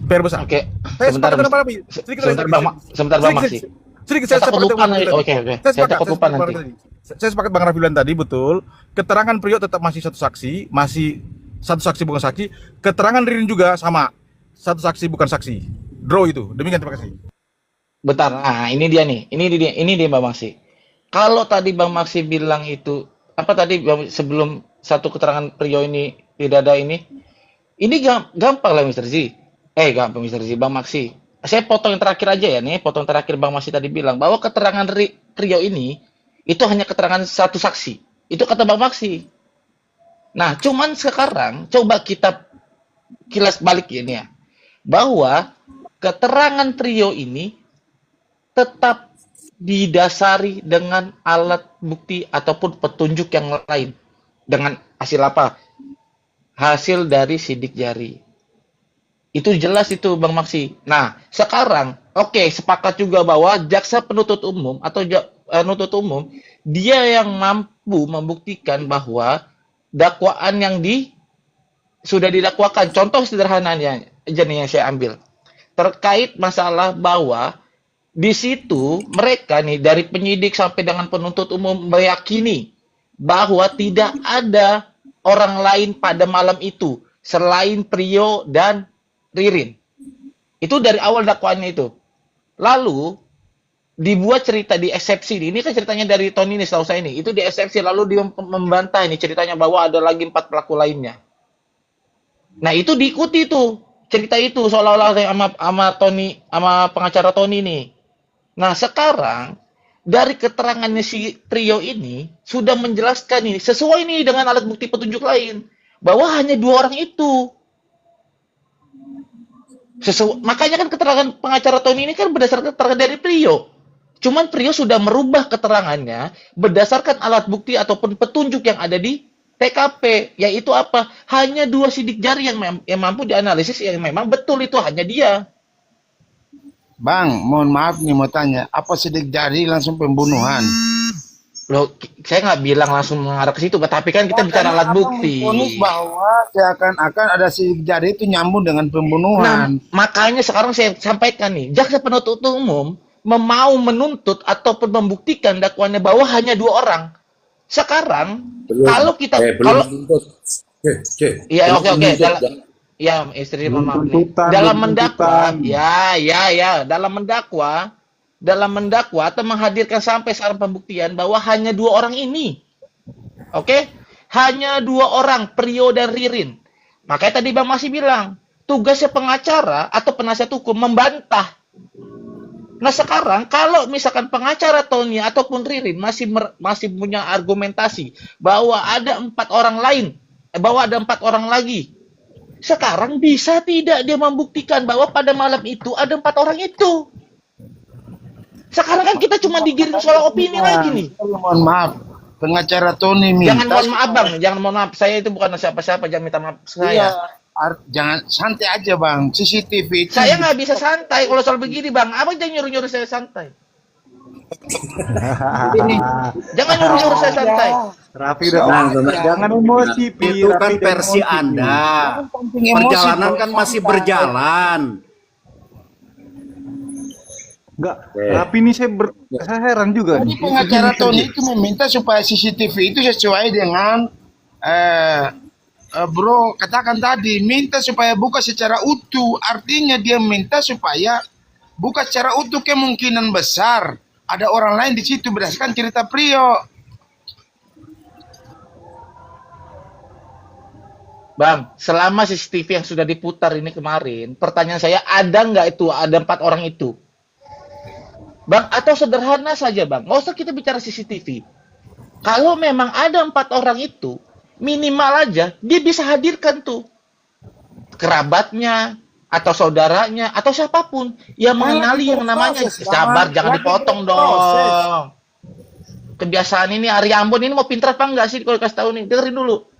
PR besar. Oke. Saya Sebentar, Bang Maksi. Saya takut lupa nih. Oke. Saya takut lupa nanti. Saya sepakat Bang Raffi bilang tadi, betul. Keterangan Priyo tetap masih satu saksi, bukan saksi. Keterangan Ririn juga sama, satu saksi bukan saksi. Draw itu. Demikian, terima kasih. Bentar. Nah, ini dia Bang Maksi. Kalau tadi Bang Maksi bilang itu apa tadi sebelum satu keterangan Priyo ini tidak ada ini gampang lah Mr. Z. Gampang Mr. Z, Bang Maksi. Saya potong yang terakhir aja ya nih, potong terakhir Bang Maksi tadi bilang bahwa keterangan Priyo ini itu hanya keterangan satu saksi. Itu kata Bang Maksi. Nah, cuman sekarang coba kita kilas balik ini ya. Bahwa keterangan Priyo ini tetap didasari dengan alat bukti ataupun petunjuk yang lain. Dengan hasil apa? Hasil dari sidik jari. Itu jelas itu Bang Maksi. Nah, sekarang sepakat juga bahwa jaksa penuntut umum atau penuntut umum dia yang mampu membuktikan bahwa dakwaan yang sudah didakwakan. Contoh sederhananya aja nih yang saya ambil. Terkait masalah bahwa di situ mereka nih dari penyidik sampai dengan penuntut umum meyakini bahwa tidak ada orang lain pada malam itu selain Priyo dan Ririn. Itu dari awal dakwaannya itu. Lalu dibuat cerita di eksepsi. Ini kan ceritanya dari Tony ini, setahu saya ini. Itu di eksepsi lalu dia membantah ini ceritanya bahwa ada lagi 4 pelaku lainnya. Nah, itu diikuti tuh cerita itu seolah-olah sama Tony, sama pengacara Tony nih. Nah, sekarang dari keterangannya si Priyo ini sudah menjelaskan ini sesuai nih dengan alat bukti petunjuk lain bahwa hanya 2 orang itu. Makanya kan keterangan pengacara Tony ini kan berdasarkan keterangan dari Priyo. Cuman Priyo sudah merubah keterangannya berdasarkan alat bukti ataupun petunjuk yang ada di TKP, yaitu apa? Hanya 2 sidik jari yang mampu dianalisis, yang memang betul itu hanya dia. Bang, mohon maaf nih mau tanya, apa sidik jari langsung pembunuhan? Loh, saya nggak bilang langsung mengarah ke situ, tapi kan kita bicara alat bukti. Ponis bahwa seakan-akan ada sidik jari itu nyambung dengan pembunuhan. Nah, makanya sekarang saya sampaikan nih, jaksa penuntut umum mau menuntut ataupun membuktikan dakwaannya bahwa hanya 2 orang. Sekarang kalau kita ya istri maaf nih. Dalam mendakwa, dalam mendakwa atau menghadirkan sampai sekarang pembuktian bahwa hanya 2 orang ini. Oke? Hanya 2 orang, Prio dan Ririn. Makanya tadi Bang masih bilang, tugasnya pengacara atau penasihat hukum membantah. Nah sekarang kalau misalkan pengacara Tony ataupun Ririn masih punya argumentasi bahwa ada 4 orang lain, bahwa ada 4 orang lagi, sekarang bisa tidak dia membuktikan bahwa pada malam itu ada 4 orang itu? Sekarang kan kita cuma digiring soal opini lagi nih. Mohon maaf, pengacara Tony minta. Jangan mohon maaf Bang, jangan mohon maaf. Saya itu bukan siapa-siapa, jangan minta maaf Iya, saya. jangan santai aja Bang. CCTV itu. Saya nggak bisa santai kalau soal begini Bang. Abang jangan nyuruh-nyuruh saya santai. Jangan nyuruh-nyuruh saya santai. Raffi udah jangan emosi, Pi. Itu kan Raffi, jangan versi emosi. Anda. Emosi, Perjalanan Bang. kan masih berjalan. Enggak, Raffi ini saya heran juga Jadi nih. pengacara Tony itu meminta supaya CCTV itu sesuai dengan bro katakan tadi, minta supaya buka secara utuh. Artinya dia minta supaya buka secara utuh, kemungkinan besar ada orang lain di situ berdasarkan cerita Prio. Bang, selama CCTV yang sudah diputar ini kemarin, pertanyaan saya ada nggak itu ada 4 orang itu? Bang, atau sederhana saja Bang, nggak usah kita bicara CCTV. Kalau memang ada 4 orang itu, minimal aja dia bisa hadirkan tuh kerabatnya atau saudaranya atau siapapun yang mengenali yang namanya. Sabar, jangan dipotong dong. Kebiasaan ini Ari Ambon ini mau pintar apa enggak sih kalau kasih tahu nih? Dengerin dulu.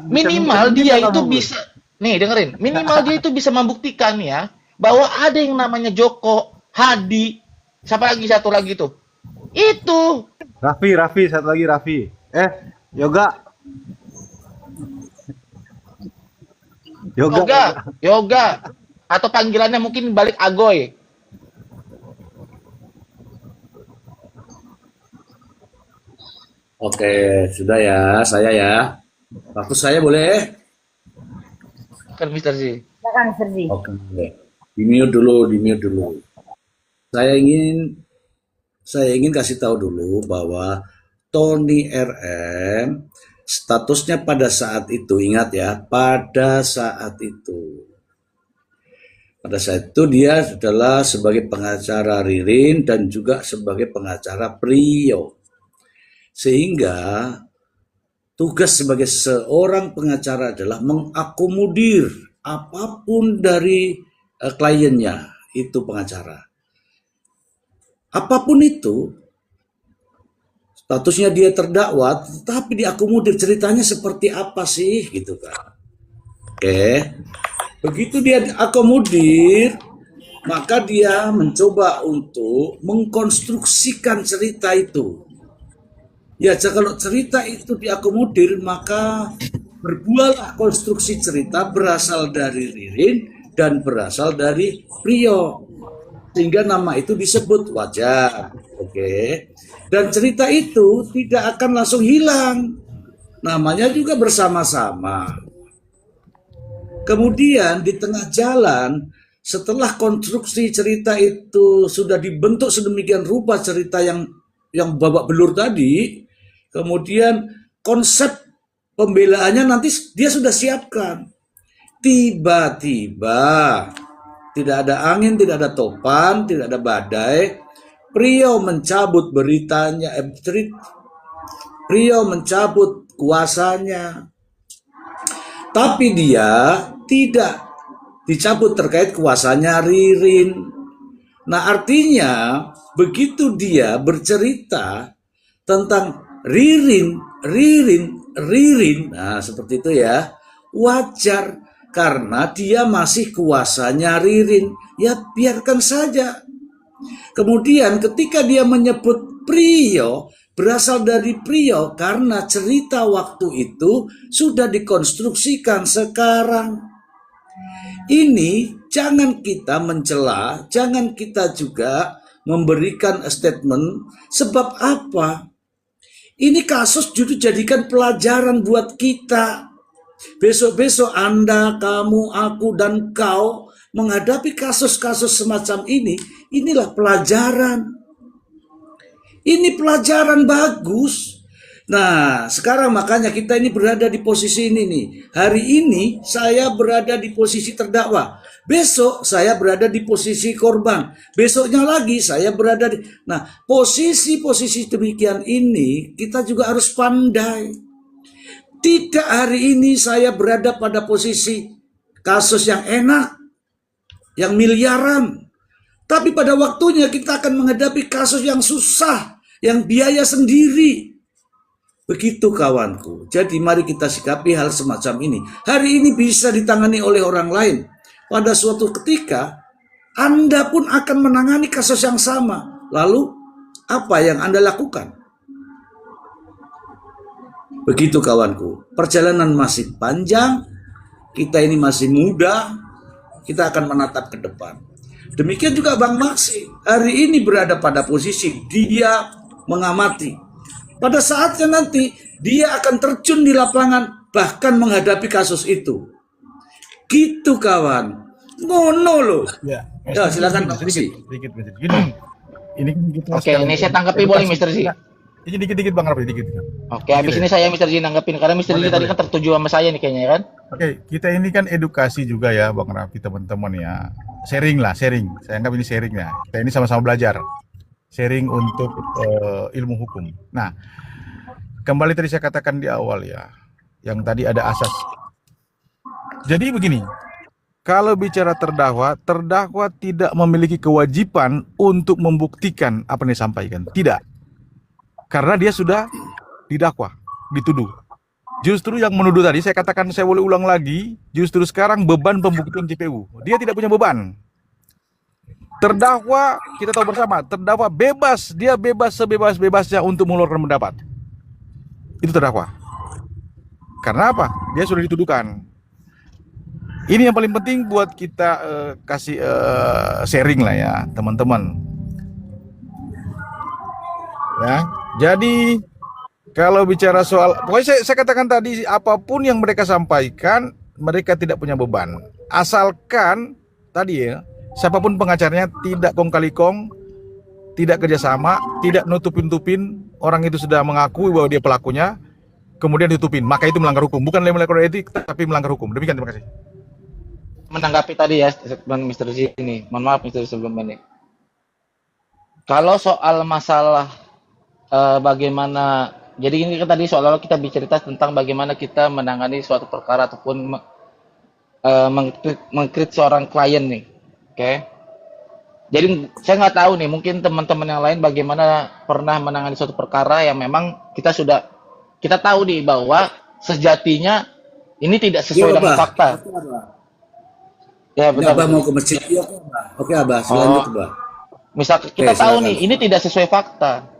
Minimal dia itu bisa nih dengerin. Minimal dia itu bisa membuktikan ya bahwa ada yang namanya Joko, Hadi, siapa lagi satu lagi tuh. Itu Raffi, satu lagi Raffi. Yoga. Yoga atau panggilannya mungkin balik Agoy. Oke, sudah ya, saya ya. Waktu saya boleh? Kan Mister Z. Silakan Sergi. Oke, di-mute dulu. Saya ingin kasih tahu dulu bahwa Tony RM statusnya pada saat itu, ingat ya, pada saat itu dia adalah sebagai pengacara Ririn dan juga sebagai pengacara Prio. Sehingga tugas sebagai seorang pengacara adalah mengakomodir apapun dari kliennya, itu pengacara. Apapun itu, statusnya dia terdakwa, tapi diakomodir ceritanya seperti apa sih, gitu kan. Oke, begitu dia diakomodir, maka dia mencoba untuk mengkonstruksikan cerita itu. Ya, kalau cerita itu diakomodir, maka berbuahlah konstruksi cerita berasal dari Ririn dan berasal dari Prio. Sehingga nama itu disebut wajar. Oke. Dan cerita itu tidak akan langsung hilang. Namanya juga bersama-sama. Kemudian di tengah jalan, setelah konstruksi cerita itu sudah dibentuk sedemikian rupa cerita yang babak belur tadi, kemudian konsep pembelaannya nanti dia sudah siapkan. Tiba-tiba tidak ada angin, tidak ada topan, tidak ada badai. Prio mencabut beritanya, Prio mencabut kuasanya. Tapi dia tidak dicabut terkait kuasanya Ririn. Nah, artinya begitu dia bercerita tentang Ririn, nah seperti itu ya, wajar karena dia masih kuasanya Ririn, ya biarkan saja. Kemudian ketika dia menyebut Prio, berasal dari Prio karena cerita waktu itu sudah dikonstruksikan sekarang. Ini jangan kita mencela, jangan kita juga memberikan statement, sebab apa? Ini kasus justru jadikan pelajaran buat kita. Besok-besok Anda, kamu, aku, dan kau menghadapi kasus-kasus semacam ini, inilah pelajaran. Ini pelajaran bagus. Nah, sekarang makanya kita ini berada di posisi ini nih. Hari ini saya berada di posisi terdakwa. Besok saya berada di posisi korban. Besoknya lagi saya berada di... Nah, posisi-posisi demikian ini kita juga harus pandai. Tidak hari ini saya berada pada posisi kasus yang enak, yang miliaran. Tapi pada waktunya kita akan menghadapi kasus yang susah, yang biaya sendiri. Begitu kawanku. Jadi mari kita sikapi hal semacam ini. Hari ini bisa ditangani oleh orang lain. Pada suatu ketika, Anda pun akan menangani kasus yang sama. Lalu, apa yang Anda lakukan? Begitu kawanku. Perjalanan masih panjang. Kita ini masih muda. Kita akan menatap ke depan. Demikian juga Bang Maksi. Hari ini berada pada posisi dia mengamati. Pada saatnya nanti dia akan terjun di lapangan bahkan menghadapi kasus itu. Gitu kawan. Ngono loh. Ya, Ya silakan Pak Maksi. sedikit. Gini, ini kan kita Oke, sekarang ini saya tanggapi boleh Mr. Z. Ini dikit-dikit Bang Raffi, dikit. Oke, habis ini saya Mr. Z nanggepin karena Mr. Z tadi kan tertuju sama saya nih kayaknya kan. Oke, kita ini kan edukasi juga ya Bang Raffi, teman-teman ya. Sharing. Saya anggap ini sharing ya. Kita ini sama-sama belajar. Sharing untuk ilmu hukum. Nah, kembali tadi saya katakan di awal ya, yang tadi ada asas. Jadi begini, kalau bicara terdakwa tidak memiliki kewajiban untuk membuktikan apa yang disampaikan. Tidak. Karena dia sudah didakwa, dituduh. Justru yang menuduh tadi, saya katakan, saya boleh ulang lagi, justru sekarang beban pembuktian JPU. Dia tidak punya beban. Terdakwa, kita tahu bersama, terdakwa bebas, dia bebas sebebas-bebasnya untuk mengeluarkan pendapat. Itu terdakwa. Karena apa? Dia sudah dituduhkan. Ini yang paling penting buat kita kasih sharing lah ya, teman-teman. Ya, jadi kalau bicara soal, pokoknya saya katakan tadi, apapun yang mereka sampaikan, mereka tidak punya beban. Asalkan tadi ya, siapapun pengacaranya tidak kong kali kong, tidak kerjasama, tidak nutupin orang itu sudah mengakui bahwa dia pelakunya, kemudian ditutupin, maka itu melanggar hukum. Bukan melanggar etik, tapi melanggar hukum. Demikian, terima kasih. Menanggapi tadi ya, Mr. Z ini, mohon maaf Mr. sebelum ini. Kalau soal masalah bagaimana, jadi ini kan tadi soal kita bicara tentang bagaimana kita menangani suatu perkara ataupun mengkrit seorang klien nih, oke? Jadi saya nggak tahu nih, mungkin teman-teman yang lain bagaimana pernah menangani suatu perkara yang memang kita tahu nih bahwa sejatinya ini tidak sesuai dengan fakta. Ya betul. Abah mau ke masjid. Oke Abah, selanjutnya Abah. Misal kita tahu nih, ini tidak sesuai fakta.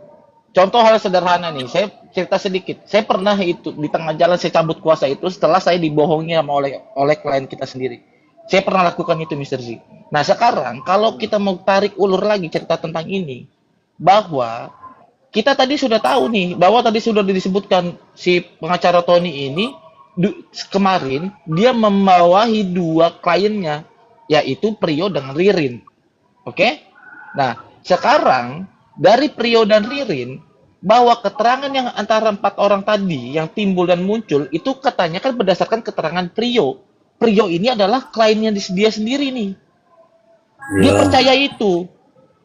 Contoh hal sederhana nih, saya cerita sedikit. Saya pernah itu di tengah jalan saya cabut kuasa itu setelah saya dibohongi sama oleh klien kita sendiri. Saya pernah lakukan itu, Mr. Z. Nah sekarang kalau kita mau tarik ulur lagi cerita tentang ini, bahwa kita tadi sudah tahu nih, bahwa tadi sudah disebutkan si pengacara Tony ini kemarin dia membawahi dua kliennya, yaitu Prio dan Ririn. Oke? Nah, sekarang dari Prio dan Ririn, bahwa keterangan yang antara 4 orang tadi yang timbul dan muncul itu katanya kan berdasarkan keterangan Prio. Prio ini adalah kliennya dia sendiri nih. Dia percaya itu.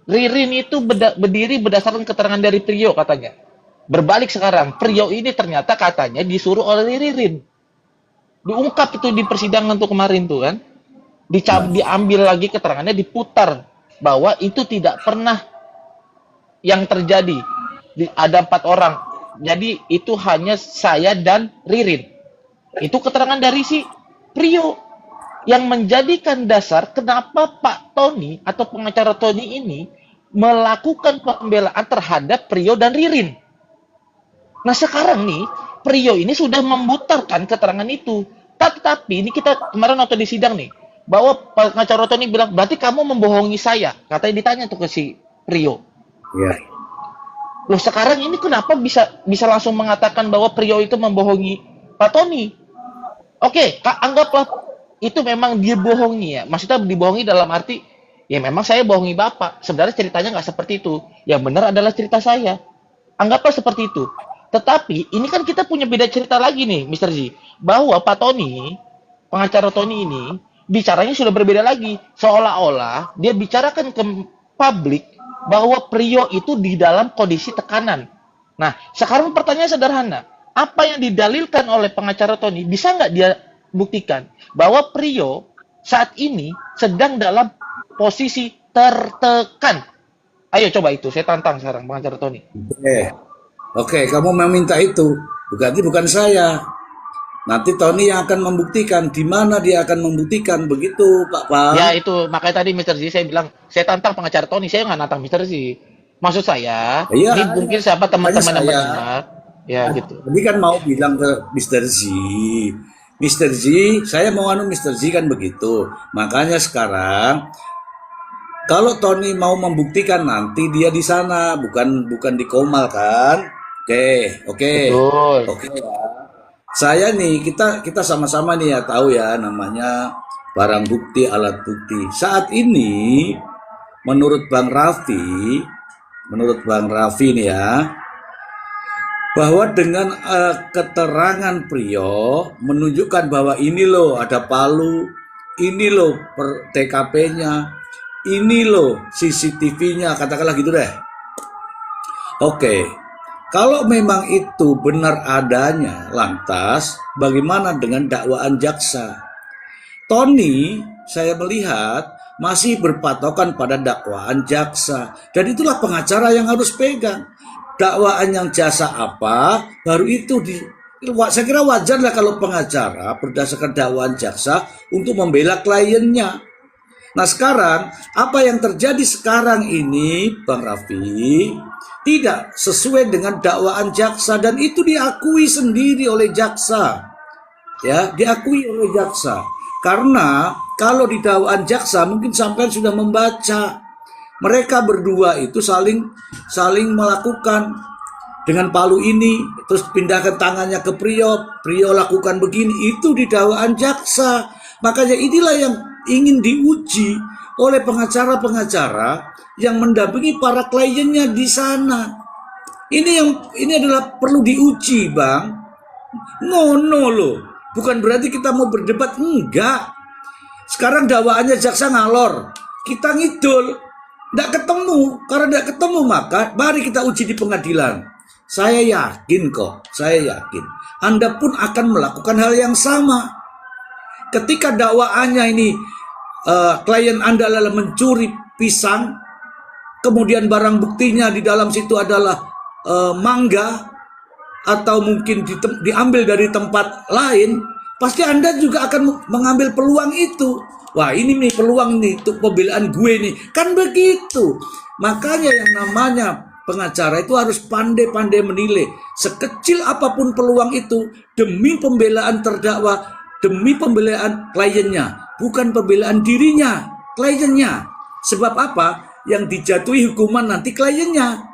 Ririn itu berdiri berdasarkan keterangan dari Prio katanya. Berbalik sekarang, Prio ini ternyata katanya disuruh oleh Ririn. Diungkap itu di persidangan tuh kemarin tuh kan. Diambil lagi keterangannya, diputar bahwa itu tidak pernah yang terjadi. Ada 4 orang. Jadi itu hanya saya dan Ririn. Itu keterangan dari si Prio yang menjadikan dasar kenapa Pak Tony atau pengacara Tony ini melakukan pembelaan terhadap Prio dan Ririn. Nah sekarang nih Prio ini sudah membutarkan keterangan itu. Tapi ini kita kemarin nonton di sidang nih, bahwa pengacara Tony bilang, berarti kamu membohongi saya. Katanya ditanya tuh ke si Prio. Iya. Loh sekarang ini kenapa bisa langsung mengatakan bahwa Prio itu membohongi Pak Tony? Oke, anggaplah itu memang dia bohongi ya. Maksudnya dibohongi dalam arti, ya memang saya bohongi Bapak. Sebenarnya ceritanya nggak seperti itu. Yang benar adalah cerita saya. Anggaplah seperti itu. Tetapi ini kan kita punya beda cerita lagi nih, Mr. Z, bahwa Pak Tony, pengacara Tony ini bicaranya sudah berbeda lagi. Seolah-olah dia bicarakan ke publik bahwa Priyo itu di dalam kondisi tekanan. Nah, sekarang pertanyaan sederhana. Apa yang didalilkan oleh pengacara Tony, bisa nggak dia buktikan bahwa Priyo saat ini sedang dalam posisi tertekan? Ayo coba itu, saya tantang sekarang pengacara Tony. Oke, kamu meminta itu. Berarti bukan saya. Nanti Tony yang akan membuktikan. Di mana dia akan membuktikan. Begitu, Pak Pang. Ya itu, makanya tadi Mr. Z saya bilang, saya tantang pengacara Tony, saya nggak nantang Mr. Z. Maksud saya, Iya, ini mungkin siapa teman-teman yang saya. mendengar, ya gitu. Tadi kan mau bilang ke Mr. Z. Mr. Z, saya mau Mr. Z kan begitu. Makanya sekarang, kalau Tony mau membuktikan nanti dia di sana, bukan di Komal kan? Oke. Betul. Oke ya. Saya nih, kita sama-sama nih ya tahu ya namanya barang bukti, alat bukti. Saat ini menurut Bang Raffi nih ya, bahwa dengan keterangan Priyo menunjukkan bahwa ini loh ada Palu, ini loh per TKP-nya, ini loh CCTV-nya, katakanlah gitu deh. Oke, kalau memang itu benar adanya, lantas bagaimana dengan dakwaan jaksa? Tony, saya melihat masih berpatokan pada dakwaan jaksa, dan itulah pengacara yang harus pegang. Dakwaan yang jasa apa, baru itu saya kira wajar lah kalau pengacara berdasarkan dakwaan jaksa untuk membela kliennya. Nah sekarang, apa yang terjadi sekarang ini, Bang Raffi, tidak sesuai dengan dakwaan jaksa, dan itu diakui sendiri oleh jaksa. Ya, diakui oleh jaksa. Karena kalau di dakwaan jaksa mungkin sampai sudah membaca. Mereka berdua itu saling melakukan dengan Palu ini, terus pindahkan tangannya ke Priyo lakukan begini, itu di dakwaan jaksa. Makanya inilah yang ingin diuji oleh pengacara-pengacara yang mendampingi para kliennya di sana. Ini adalah perlu diuji, Bang. No loh. Bukan berarti kita mau berdebat, enggak. Sekarang dakwaannya jaksa ngalor, kita ngidul, enggak ketemu. Karena enggak ketemu, maka mari kita uji di pengadilan. Saya yakin Anda pun akan melakukan hal yang sama. Ketika dakwaannya ini klien Anda adalah mencuri pisang, kemudian barang buktinya di dalam situ adalah mangga, atau mungkin diambil dari tempat lain, pasti Anda juga akan mengambil peluang itu. Wah, ini nih peluang nih untuk pembelaan gue nih. Kan begitu. Makanya yang namanya pengacara itu harus pandai-pandai menilai. Sekecil apapun peluang itu demi pembelaan terdakwa, demi pembelaan kliennya, bukan pembelaan dirinya, kliennya. Sebab apa? Yang dijatuhi hukuman nanti kliennya.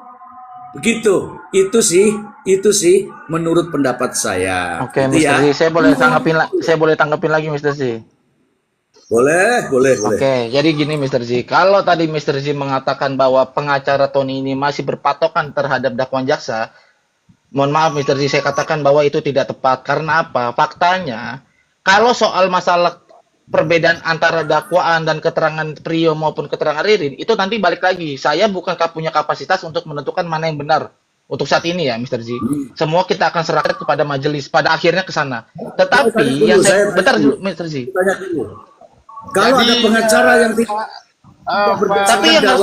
Begitu. Itu sih menurut pendapat saya. Oke, Itu Mr. Z, saya boleh tanggapin lagi, Mr. Z. Boleh. Oke, jadi gini Mr. Z, kalau tadi Mr. Z mengatakan bahwa pengacara Tony ini masih berpatokan terhadap dakwaan jaksa, mohon maaf Mr. Z, saya katakan bahwa itu tidak tepat. Karena apa? Faktanya, kalau soal masalah perbedaan antara dakwaan dan keterangan Priyo maupun keterangan Ririn, itu nanti balik lagi. Saya bukan punya kapasitas untuk menentukan mana yang benar. Untuk saat ini ya, Mr. Z. Semua kita akan serahkan kepada majelis. Pada akhirnya ke sana. Tetapi, yang saya... Bentar dulu, Mr. Z. Kalau ada pengacara yang tidak tapi yang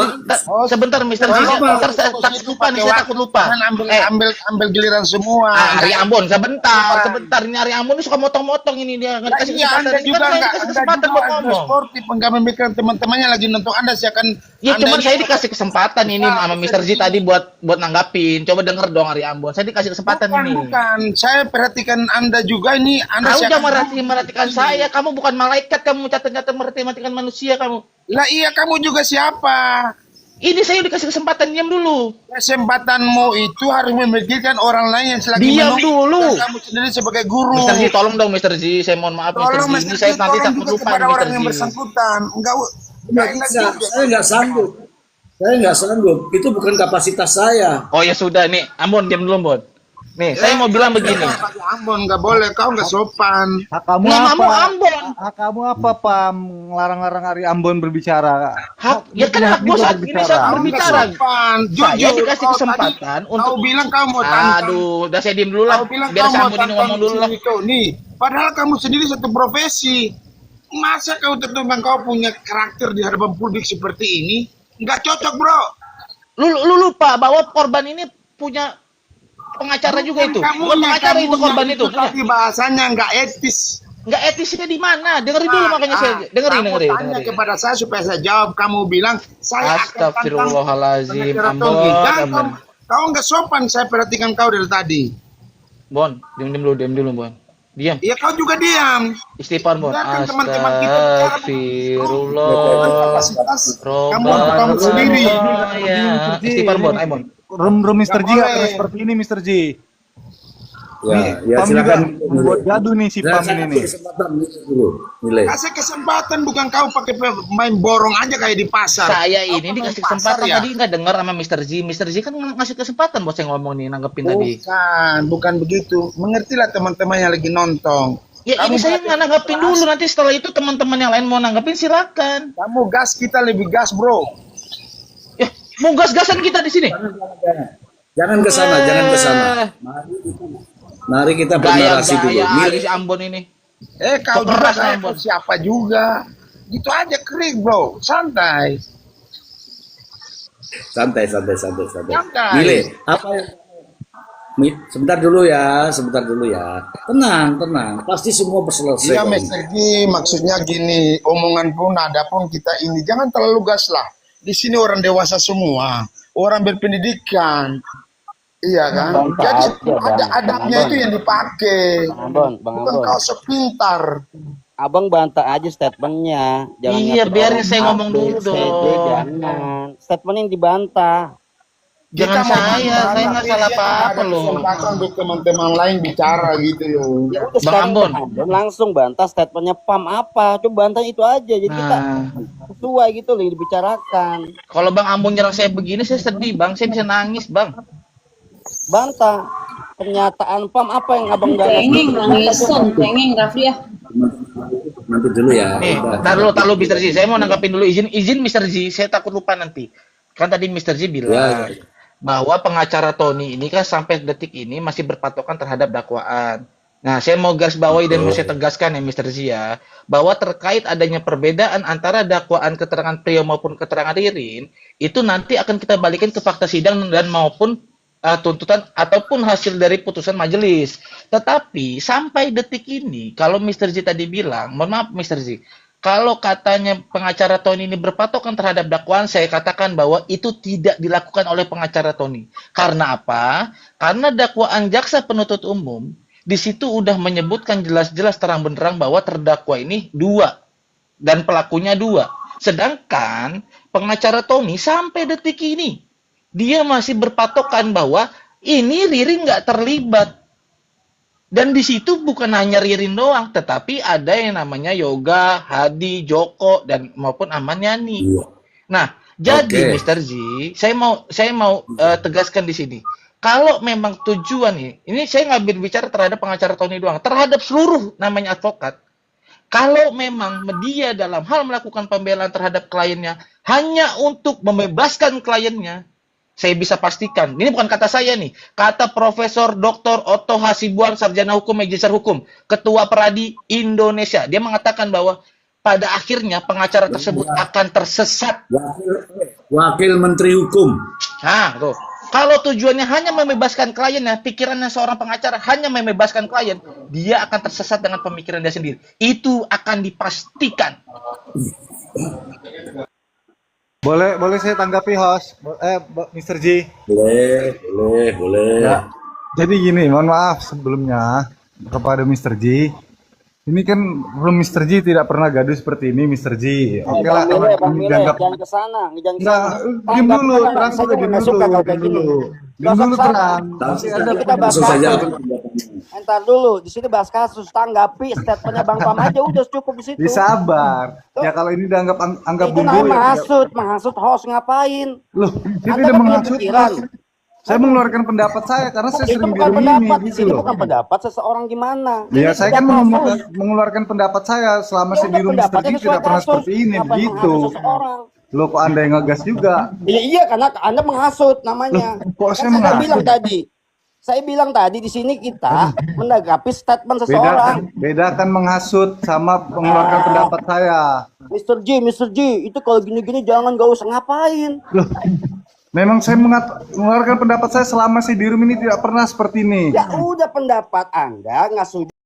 sebentar Mr. Z, saya takut lupa. Ambil giliran semua. Ari Ambon, sebentar. Ini Ari Ambon ini suka motong-motong ini dia. Kasih Anda juga kesempatan buat ngomong. Sportif, enggak memikirkan teman-temannya lagi nonton Anda sih akan. Ya cuman saya dikasih kesempatan ini sama Mr. Z tadi buat nanggapin. Coba denger dong Ari Ambon. Saya dikasih kesempatan ini. Bukan, saya perhatikan Anda juga ini. Kamu jangan merhatikan saya. Kamu bukan malaikat. Kamu catat-catat merhatikan manusia kamu. Lah iya, kamu juga siapa? Ini saya dikasih kesempatan, diam dulu. Kesempatanmu itu harus memikirkan orang lain yang selagi diam dulu. Kamu sendiri sebagai guru. Mr. Z, tolong dong Mr. Z. Saya mohon maaf Mr. Z. Ini saya nanti takut lupa kepada Mr. orang Z. yang bersangkutan. Saya nggak sanggup. Itu bukan kapasitas saya. Oh ya sudah nih, Ambon diam dulu, Ambon. Nih, saya mau bilang begini. Ambon nggak boleh, kau nggak sopan. Hak kamu Namamu apa? Ambon. Hak kamu apa, Pam? Ngelarang-larang Ari Ambon berbicara. Hak, ya kan hak gue saat ini saat berbicara. Sopan. Saya Jujur, dikasih kau kesempatan tadi, untuk. kau bilang kau mau tantang. Aduh, udah saya diem dulu lah. Kau bilang Biar kau saya mau ini tantang ngomong dulu lah. kau nih. Padahal kamu sendiri satu profesi. Masa kau tentang kau punya karakter di hadapan publik seperti ini? Nggak cocok, bro. Lu lupa bahwa korban ini punya pengacara juga itu. Bukan pengacara itu korban itu. Tapi bahasanya nggak etis. Nggak etisnya di mana? Dengerin dulu makanya saya dengerin. Tanya kepada saya supaya saya jawab. Kamu bilang saya Astagfirullahalazim. Ambon. Kau nggak sopan. Saya perhatikan kau dari tadi. Bon, diam dulu, Bon. Diam. Iya, kau juga diam. Istighfar, Bon. Biarkan teman-teman kita bicara. Astagfirullah. Kamu sendiri. Ya. Istighfar, Bon. Ayo, Bon. Room Mr. G nggak pernah seperti ini, Mr. G. Ya, Pam silakan. juga membuat gaduh nih si Pam ini nih. Kesempatan dulu. Nilai. Kasih kesempatan, bukan kau pakai main borong aja kayak di pasar. Saya ini dikasih kesempatan ya? tadi nggak dengar sama Mr. Z. Mr. Z kan ngasih kesempatan buat saya ngomong nih, nanggepin tadi. Bukan begitu. Mengertilah teman-teman yang lagi nonton. Ya ini saya nggak nanggepin dulu, nanti setelah itu teman-teman yang lain mau nanggepin silakan. Kamu gas, kita lebih gas, bro. Ya, mau gas-gasan kita di sini. Jangan ke sana, jangan ke sana. Mari kita bernarasi dulu. Gaya si Ambon ini. Kau juga saya siapa juga. Gitu aja kering, bro. Santai. Santai. Nilai, apa yang sebentar dulu ya. Tenang. Pasti semua selesai. Iya, Mr. G, maksudnya gini, omongan pun ada pun kita ini jangan terlalu gas lah. Di sini orang dewasa semua, orang berpendidikan. Iya kan? Jadi ada adabnya itu yang dipakai. Bukan kau sepintar. Abang bantah aja statementnya. Iya, biarin saya ngomong dulu dong. Jangan. Statement yang dibantah. Jangan saya nggak salah apa-apa loh. Kesempatan untuk teman-teman lain bicara gitu yo. Bang Ambon. Langsung bantah statementnya Pam apa. Coba bantah itu aja. Jadi kita sesuai gitu loh dibicarakan. Kalau Bang Ambon nyerang saya begini, saya sedih, Bang. Saya bisa nangis, Bang. Bantah pernyataan Pam apa yang abang Cengeng, Rafli ya. Nanti dulu ya. Nih, taruh Mr. Z. Saya mau nanggapin dulu izin Mr. Z. Saya takut lupa nanti. Kan tadi Mr. Z bilang bahwa pengacara Tony ini kan sampai detik ini masih berpatokan terhadap dakwaan. Nah, saya mau garis bawahi dan mau saya tegaskan ya Mr. Z ya, bahwa terkait adanya perbedaan antara dakwaan keterangan Priyo maupun keterangan Ririn, itu nanti akan kita balikin ke fakta sidang dan maupun tuntutan ataupun hasil dari putusan majelis. Tetapi sampai detik ini, kalau Mr. Z tadi bilang, mohon maaf Mr. Z, kalau katanya pengacara Tony ini berpatokan terhadap dakwaan, saya katakan bahwa itu tidak dilakukan oleh pengacara Tony. Karena apa? Karena dakwaan jaksa penuntut umum di situ udah menyebutkan jelas-jelas terang benderang bahwa terdakwa ini 2 dan pelakunya 2. Sedangkan pengacara Tony sampai detik ini dia masih berpatokan bahwa ini Ririn nggak terlibat. Dan di situ bukan hanya Ririn doang, tetapi ada yang namanya Yoga, Hadi, Joko, dan maupun Ahmad Yani. Nah, jadi Mr. Z, saya mau tegaskan di sini. Kalau memang tujuan ini saya nggak berbicara terhadap pengacara Tony doang, terhadap seluruh namanya advokat. Kalau memang dia dalam hal melakukan pembelaan terhadap kliennya hanya untuk membebaskan kliennya, saya bisa pastikan, ini bukan kata saya nih, kata Profesor Dr. Otto Hasibuan, Sarjana Hukum, Magister Hukum, Ketua Peradi Indonesia. Dia mengatakan bahwa pada akhirnya pengacara tersebut akan tersesat. Wakil Menteri Hukum. Nah, tuh. Kalau tujuannya hanya membebaskan kliennya, pikirannya seorang pengacara hanya membebaskan klien, dia akan tersesat dengan pemikiran dia sendiri. Itu akan dipastikan. Boleh saya tanggapi host, Mr. G. Boleh. Ya. Jadi gini, mohon maaf sebelumnya kepada Mr. G. Ini kan belum Mr. G tidak pernah gaduh seperti ini, Mr. G. Oke lah, kalau ini dianggap jangan ke sana. Diam dulu, terang saja dulu. Terang. Kita bahas kasus. Entar dulu, di sini bahas kasus, tanggapi statementnya Bang Pam aja udah cukup di situ. Disabar. Ya kalau ini dianggap anggap itu bumbu menghasut host ngapain? Loh, ini udah menghasut. Saya mengeluarkan pendapat saya karena saya Itu sering di bukan room ini pendapat, di gitu sini loh. bukan pendapat seseorang gimana. Ya Ini saya tidak kan kasus. mengeluarkan pendapat saya selama Ya saya udah di room Mr. pendapatnya G sesuai tidak pernah kasus. seperti ini Ngapain begitu. menghasut seseorang? Loh kok Anda yang ngegas juga? Iya karena Anda menghasut Loh namanya. kok Kan saya saya bilang menghasut? tadi. Saya bilang tadi di sini kita menanggapi statement Bedakan, seseorang. bedakan menghasut sama mengeluarkan pendapat saya. Mr. G, itu kalau gini-gini jangan gak usah ngapain. Loh, memang saya mengeluarkan pendapat saya selama saya di room ini tidak pernah seperti ini. Ya udah pendapat Anda nggak setuju